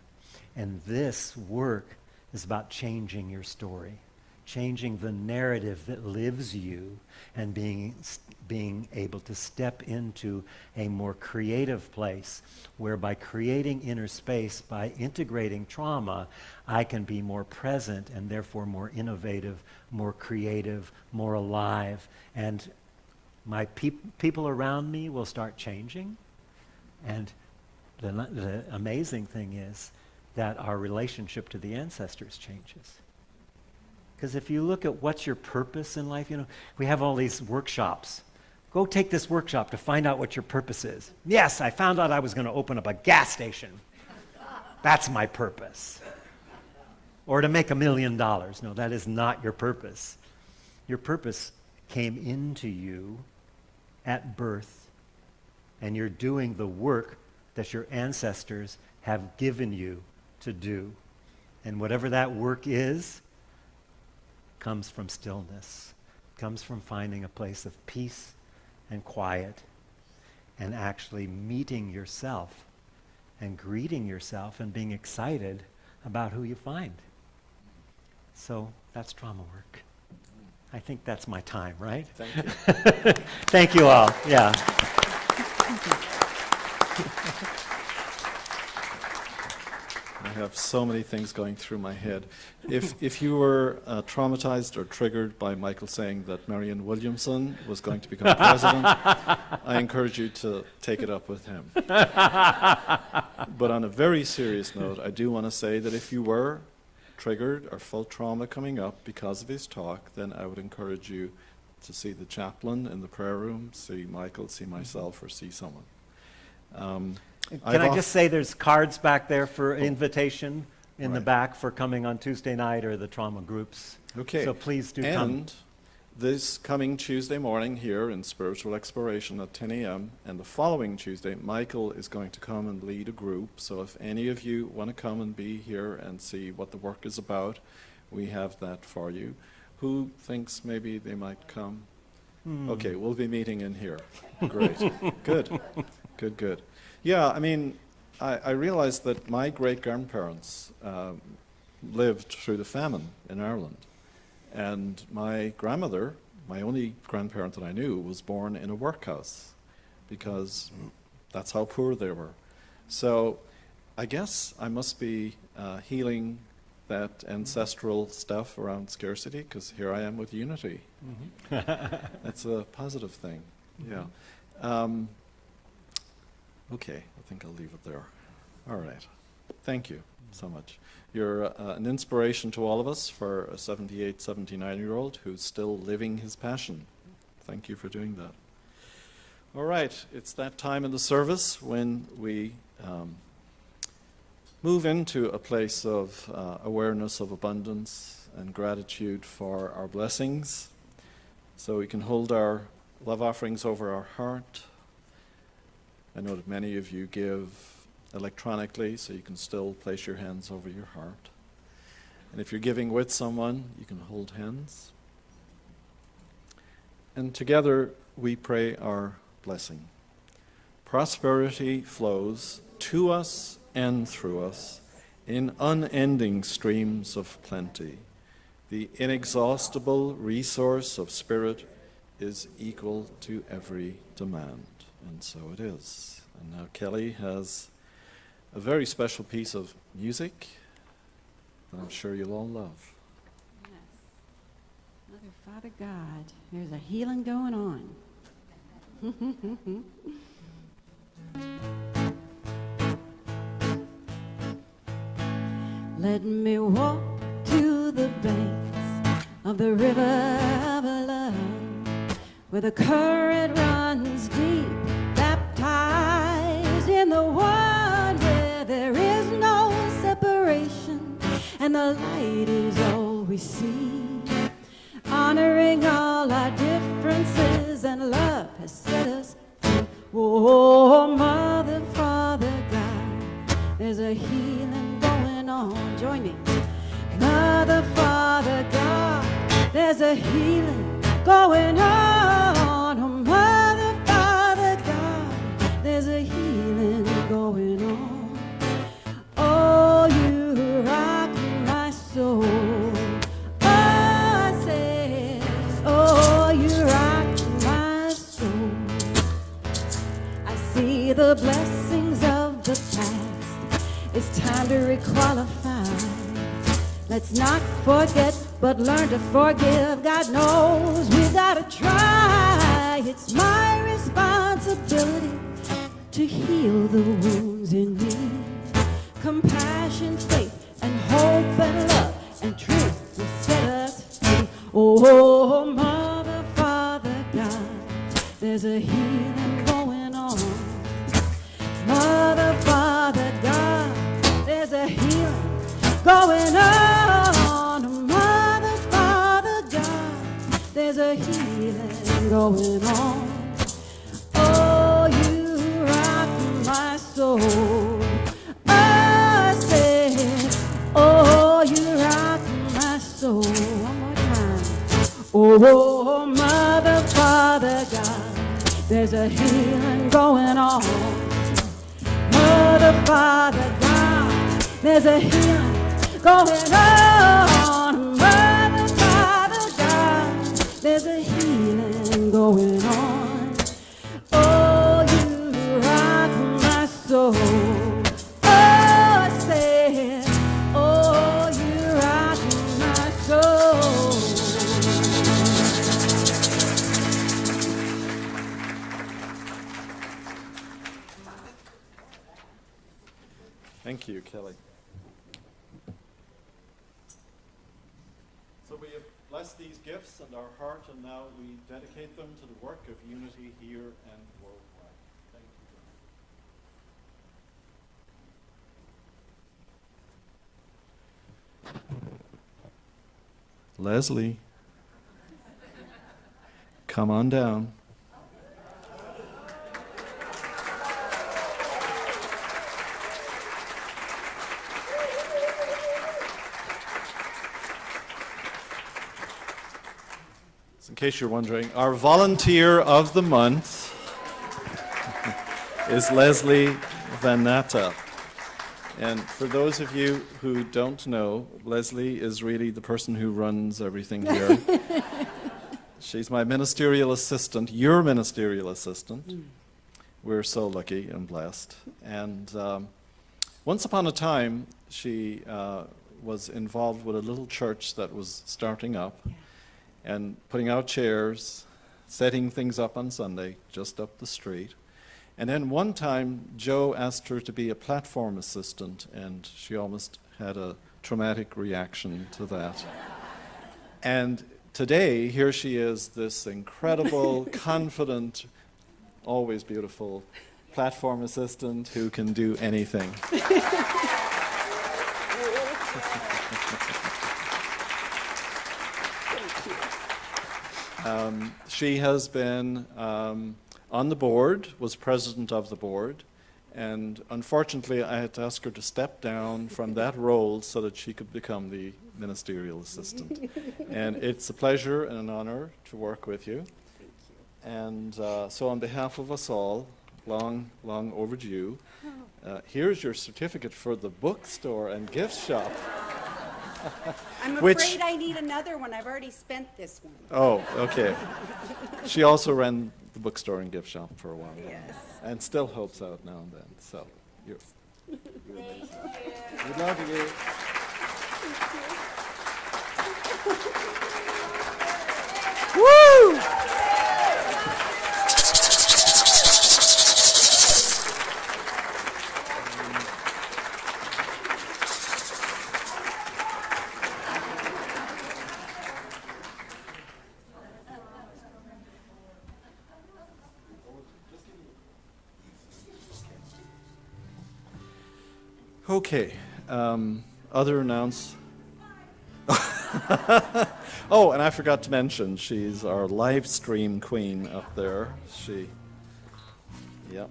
And this work is about changing your story, changing the narrative that lives you, and being able to step into a more creative place where, by creating inner space, by integrating trauma, I can be more present and therefore more innovative, more creative, more alive, and my people around me will start changing. And the amazing thing is that our relationship to the ancestors changes. Because if you look at what's your purpose in life, we have all these workshops. Go take this workshop to find out what your purpose is. Yes, I found out I was going to open up a gas station. That's my purpose. Or to make $1 million. No, that is not your purpose. Your purpose came into you at birth, and you're doing the work that your ancestors have given you to do. And whatever that work is, comes from stillness, comes from finding a place of peace and quiet, and actually meeting yourself and greeting yourself and being excited about who you find. So that's trauma work. I think that's my time, right? Thank you. Thank you all. Yeah. I have so many things going through my head. If you were traumatized or triggered by Michael saying that Marianne Williamson was going to become president, I encourage you to take it up with him. But on a very serious note, I do want to say that if you were triggered or felt trauma coming up because of his talk, then I would encourage you to see the chaplain in the prayer room, see Michael, see myself, or see someone. Can I just say there's cards back there for invitation in the back for coming on Tuesday night, or the trauma groups. Okay. So please do come. And this coming Tuesday morning here in Spiritual Exploration at 10 a.m. and the following Tuesday, Michael is going to come and lead a group. So if any of you want to come and be here and see what the work is about, we have that for you. Who thinks maybe they might come? Okay, we'll be meeting in here. Great. Good. Good, good. Yeah, I mean, I realized that my great-grandparents lived through the famine in Ireland. And my grandmother, my only grandparent that I knew, was born in a workhouse because that's how poor they were. So I guess I must be healing that ancestral stuff around scarcity, because here I am with unity. That's a positive thing, yeah. Okay, I think I'll leave it there. All right. Thank you so much. You're an inspiration to all of us, for a 78, 79-year-old who's still living his passion. Thank you for doing that. All right, it's that time in the service when we move into a place of awareness of abundance and gratitude for our blessings. So we can hold our love offerings over our heart. I know that many of you give electronically, so you can still place your hands over your heart. And if you're giving with someone, you can hold hands. And together, we pray our blessing. Prosperity flows to us and through us in unending streams of plenty. The inexhaustible resource of spirit is equal to every demand. And so it is. And now Kelly has a very special piece of music that I'm sure you'll all love. Yes. Mother, Father God, there's a healing going on. Let me walk to the banks of the river of love, where the current runs deep, baptized in the one where there is no separation, and the light is all we see. Honoring all our differences, and love has set us free. Oh, Mother, Father, God, there's a healing going on. Join me. Mother, Father, God, there's a healing going on. Oh, Mother, Father, God, there's a healing going on. Oh, you rock my soul. Oh, I say, oh, you rock my soul. I see the blessings of the past. It's time to requalify. Let's not forget, but learn to forgive. God knows we gotta try. It's my responsibility to heal the wounds in me. Compassion, faith, and hope, and love, and truth will set us free. Oh, Mother, Father, God, there's a healing going on. Mother, Father, God, there's a healing going on. Mother, Father, God, there's a healing going on. Oh, you rock my soul. Oh, I said, oh, you rock my soul. One more time. Oh, Mother, Father, God, there's a healing going on. Mother, Father, God, there's a healing going on. Mother, Father, God, there's a healing going on. Oh, you rock my soul. Oh, I said, oh, you rock my soul. Thank you, Kelly. So we have blessed these gifts and our heart, and now we dedicate them to the work of unity here and worldwide. Thank you. Leslie, come on down. In case you're wondering, our volunteer of the month is Leslie Vanata. And for those of you who don't know, Leslie is really the person who runs everything here. She's my ministerial assistant, your ministerial assistant. We're so lucky and blessed. And once upon a time, she was involved with a little church that was starting up. And putting out chairs, setting things up on Sunday, just up the street. And then one time, Joe asked her to be a platform assistant, and she almost had a traumatic reaction to that. And today, here she is, this incredible, confident, always beautiful platform assistant who can do anything. She has been on the board, was president of the board, and unfortunately I had to ask her to step down from that role so that she could become the ministerial assistant. And it's a pleasure and an honor to work with you. And so on behalf of us all, long overdue, here's your certificate for the bookstore and gift shop. I'm Which- afraid I need another one. I've already spent this one. Oh, okay. She also ran the bookstore and gift shop for a while. Yes. And still helps out now and then. So, you're we love you. Woo! Okay, other announce. Oh, and I forgot to mention, she's our live stream queen up there. Yeah.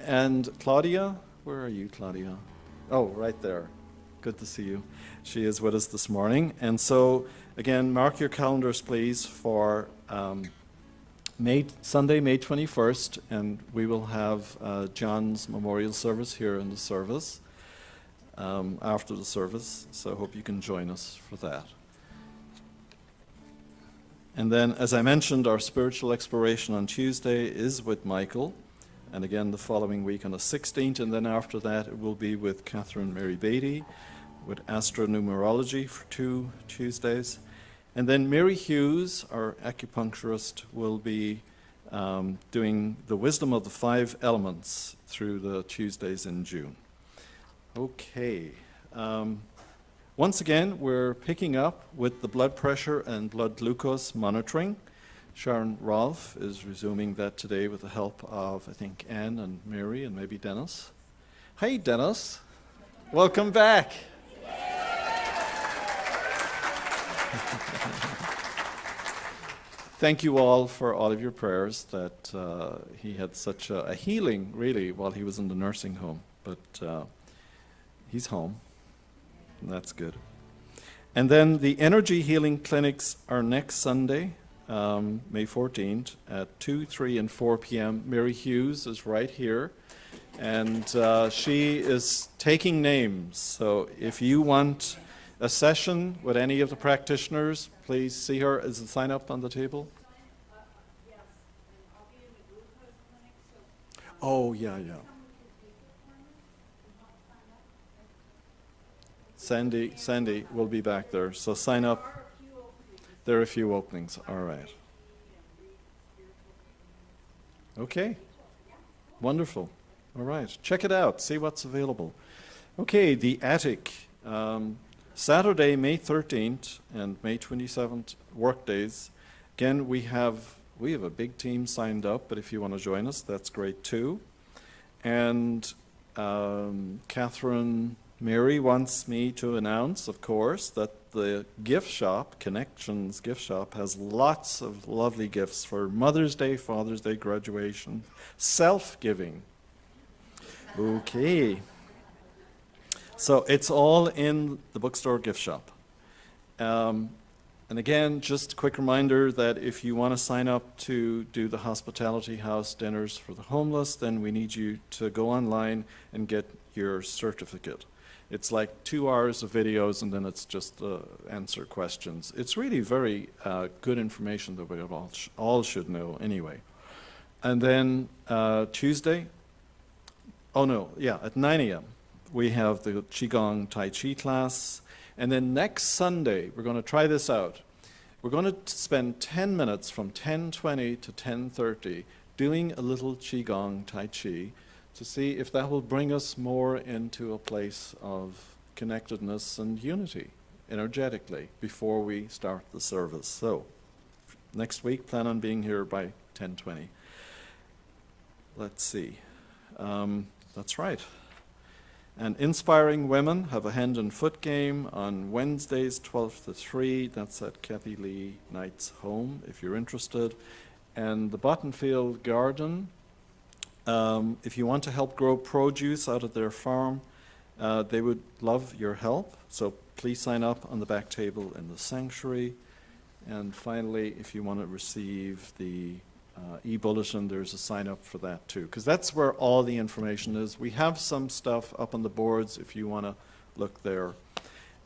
And Claudia, where are you, Claudia? Oh, right there. Good to see you. She is with us this morning. And so, again, mark your calendars, please, for Sunday, May 21st, and we will have John's memorial service here in the service after the service, so I hope you can join us for that. And then, as I mentioned, our spiritual exploration on Tuesday is with Michael, and again the following week on the 16th, and then after that it will be with Catherine Mary Beatty, with astronumerology for 2 Tuesdays. And then Mary Hughes, our acupuncturist, will be doing the wisdom of the 5 elements through the Tuesdays in June. Okay. Once again, we're picking up with the blood pressure and blood glucose monitoring. Sharon Rolfe is resuming that today with the help of, I think, Anne and Mary and maybe Dennis. Hi, Dennis. Welcome back. Thank you all for all of your prayers that he had such a healing, really, while he was in the nursing home. But he's home, and that's good. And then the energy healing clinics are next Sunday, May 14th, at 2, 3, and 4 p.m. Mary Hughes is right here, and she is taking names. So if you want a session with any of the practitioners, please see her. Is the sign up on the table? Yes, and I'll be in the glucose clinic, so. Oh, yeah. Sandy will be back there, so sign up. There are a few openings, all right. Okay, wonderful. All right, check it out, see what's available. Okay, the attic. Saturday, May 13th and May 27th, work days. Again, we have a big team signed up, but if you want to join us, that's great too. And Catherine Mary wants me to announce, of course, that the gift shop, Connections Gift Shop, has lots of lovely gifts for Mother's Day, Father's Day, graduation, self-giving. Okay. So it's all in the bookstore gift shop. And again, just a quick reminder that if you want to sign up to do the hospitality house dinners for the homeless, then we need you to go online and get your certificate. It's like 2 hours of videos, and then it's just answer questions. It's really very good information that we all should know anyway. And then Tuesday, at 9 a.m., we have the Qigong Tai Chi class. And then next Sunday, we're going to try this out. We're going to spend 10 minutes from 10:20 to 10:30 doing a little Qigong Tai Chi to see if that will bring us more into a place of connectedness and unity energetically before we start the service. So next week, plan on being here by 10:20. Let's see. That's right. And Inspiring Women have a hand and foot game on Wednesdays, 12 to 3. That's at Kathy Lee Knight's home, if you're interested. And the Bottonfield Garden, if you want to help grow produce out of their farm, they would love your help. So please sign up on the back table in the sanctuary. And finally, if you want to receive the e-bulletin, there's a sign up for that too, because that's where all the information is. We have some stuff up on the boards if you want to look there.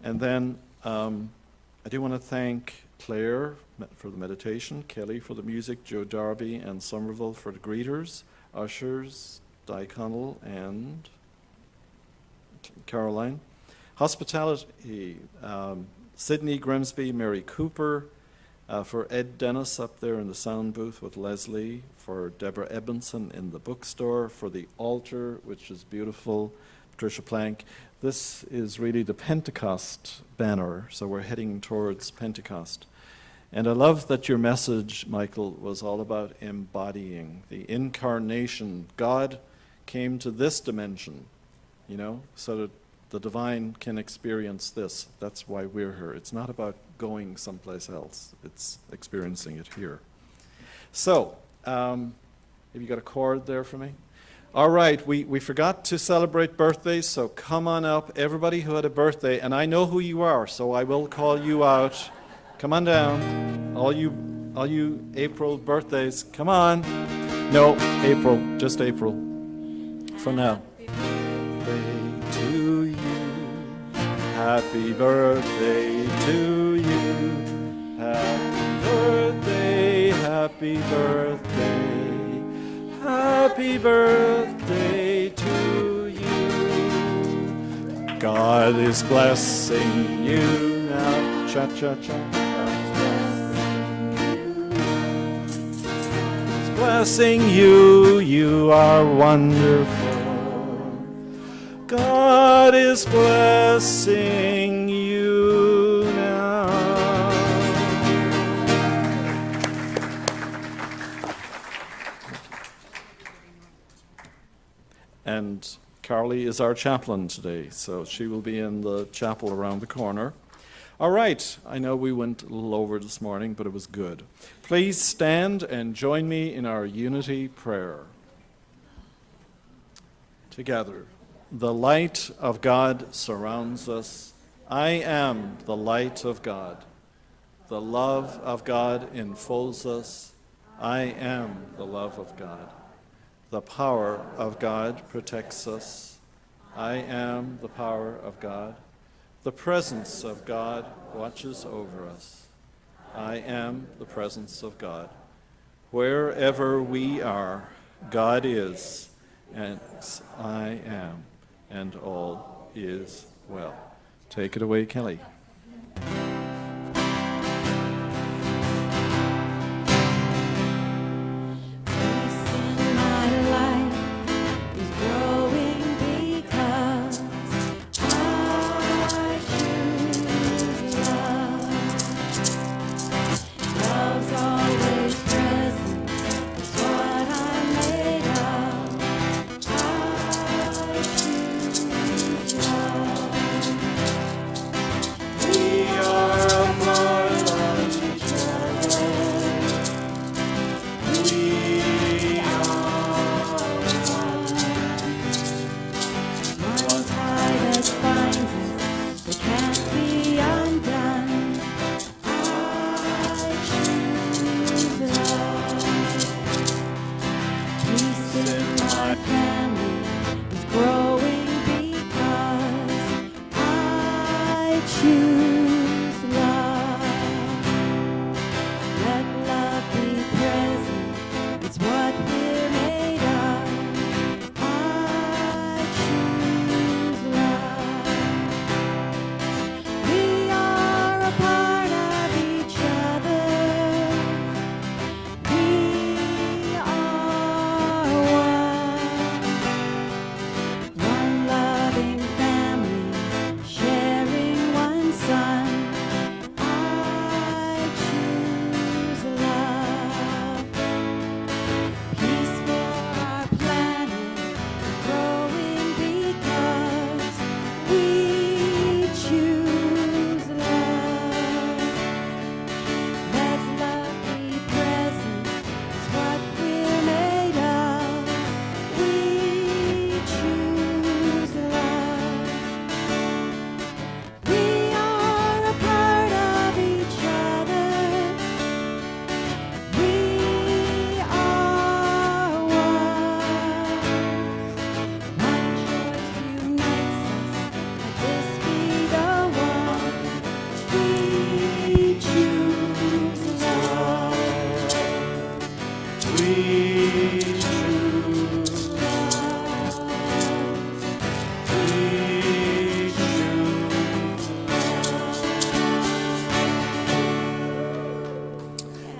And then I do want to thank Claire for the meditation, Kelly for the music, Joe Darby and Somerville for the greeters, ushers, Di Connell and Caroline. Hospitality, Sydney Grimsby, Mary Cooper, for Ed Dennis up there in the sound booth with Leslie, for Deborah Ebenson in the bookstore, for the altar, which is beautiful, Patricia Plank. This is really the Pentecost banner, so we're heading towards Pentecost. And I love that your message, Michael, was all about embodying the incarnation. God came to this dimension, you know, so that the divine can experience this. That's why we're here. It's not about going someplace else. It's experiencing it here. So, have you got a chord there for me? All right, we forgot to celebrate birthdays, so come on up. Everybody who had a birthday, and I know who you are, so I will call you out. Come on down. All you April birthdays, come on. No, April, just April. For now. To you. Happy birthday to you. Happy birthday, happy birthday. Happy birthday to you. God is blessing you now. Cha cha cha. Blessing you, you are wonderful. God is blessing you now. And Carly is our chaplain today, so she will be in the chapel around the corner. All right, I know we went a little over this morning, but it was good. Please stand and join me in our unity prayer. Together, the light of God surrounds us. I am the light of God. The love of God enfolds us. I am the love of God. The power of God protects us. I am the power of God. The presence of God watches over us. I am the presence of God. Wherever we are, God is, and I am, and all is well. Take it away, Kelly.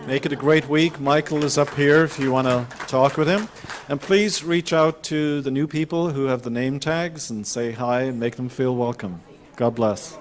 Make it a great week. Michael is up here if you want to talk with him. And please reach out to the new people who have the name tags and say hi and make them feel welcome. God bless.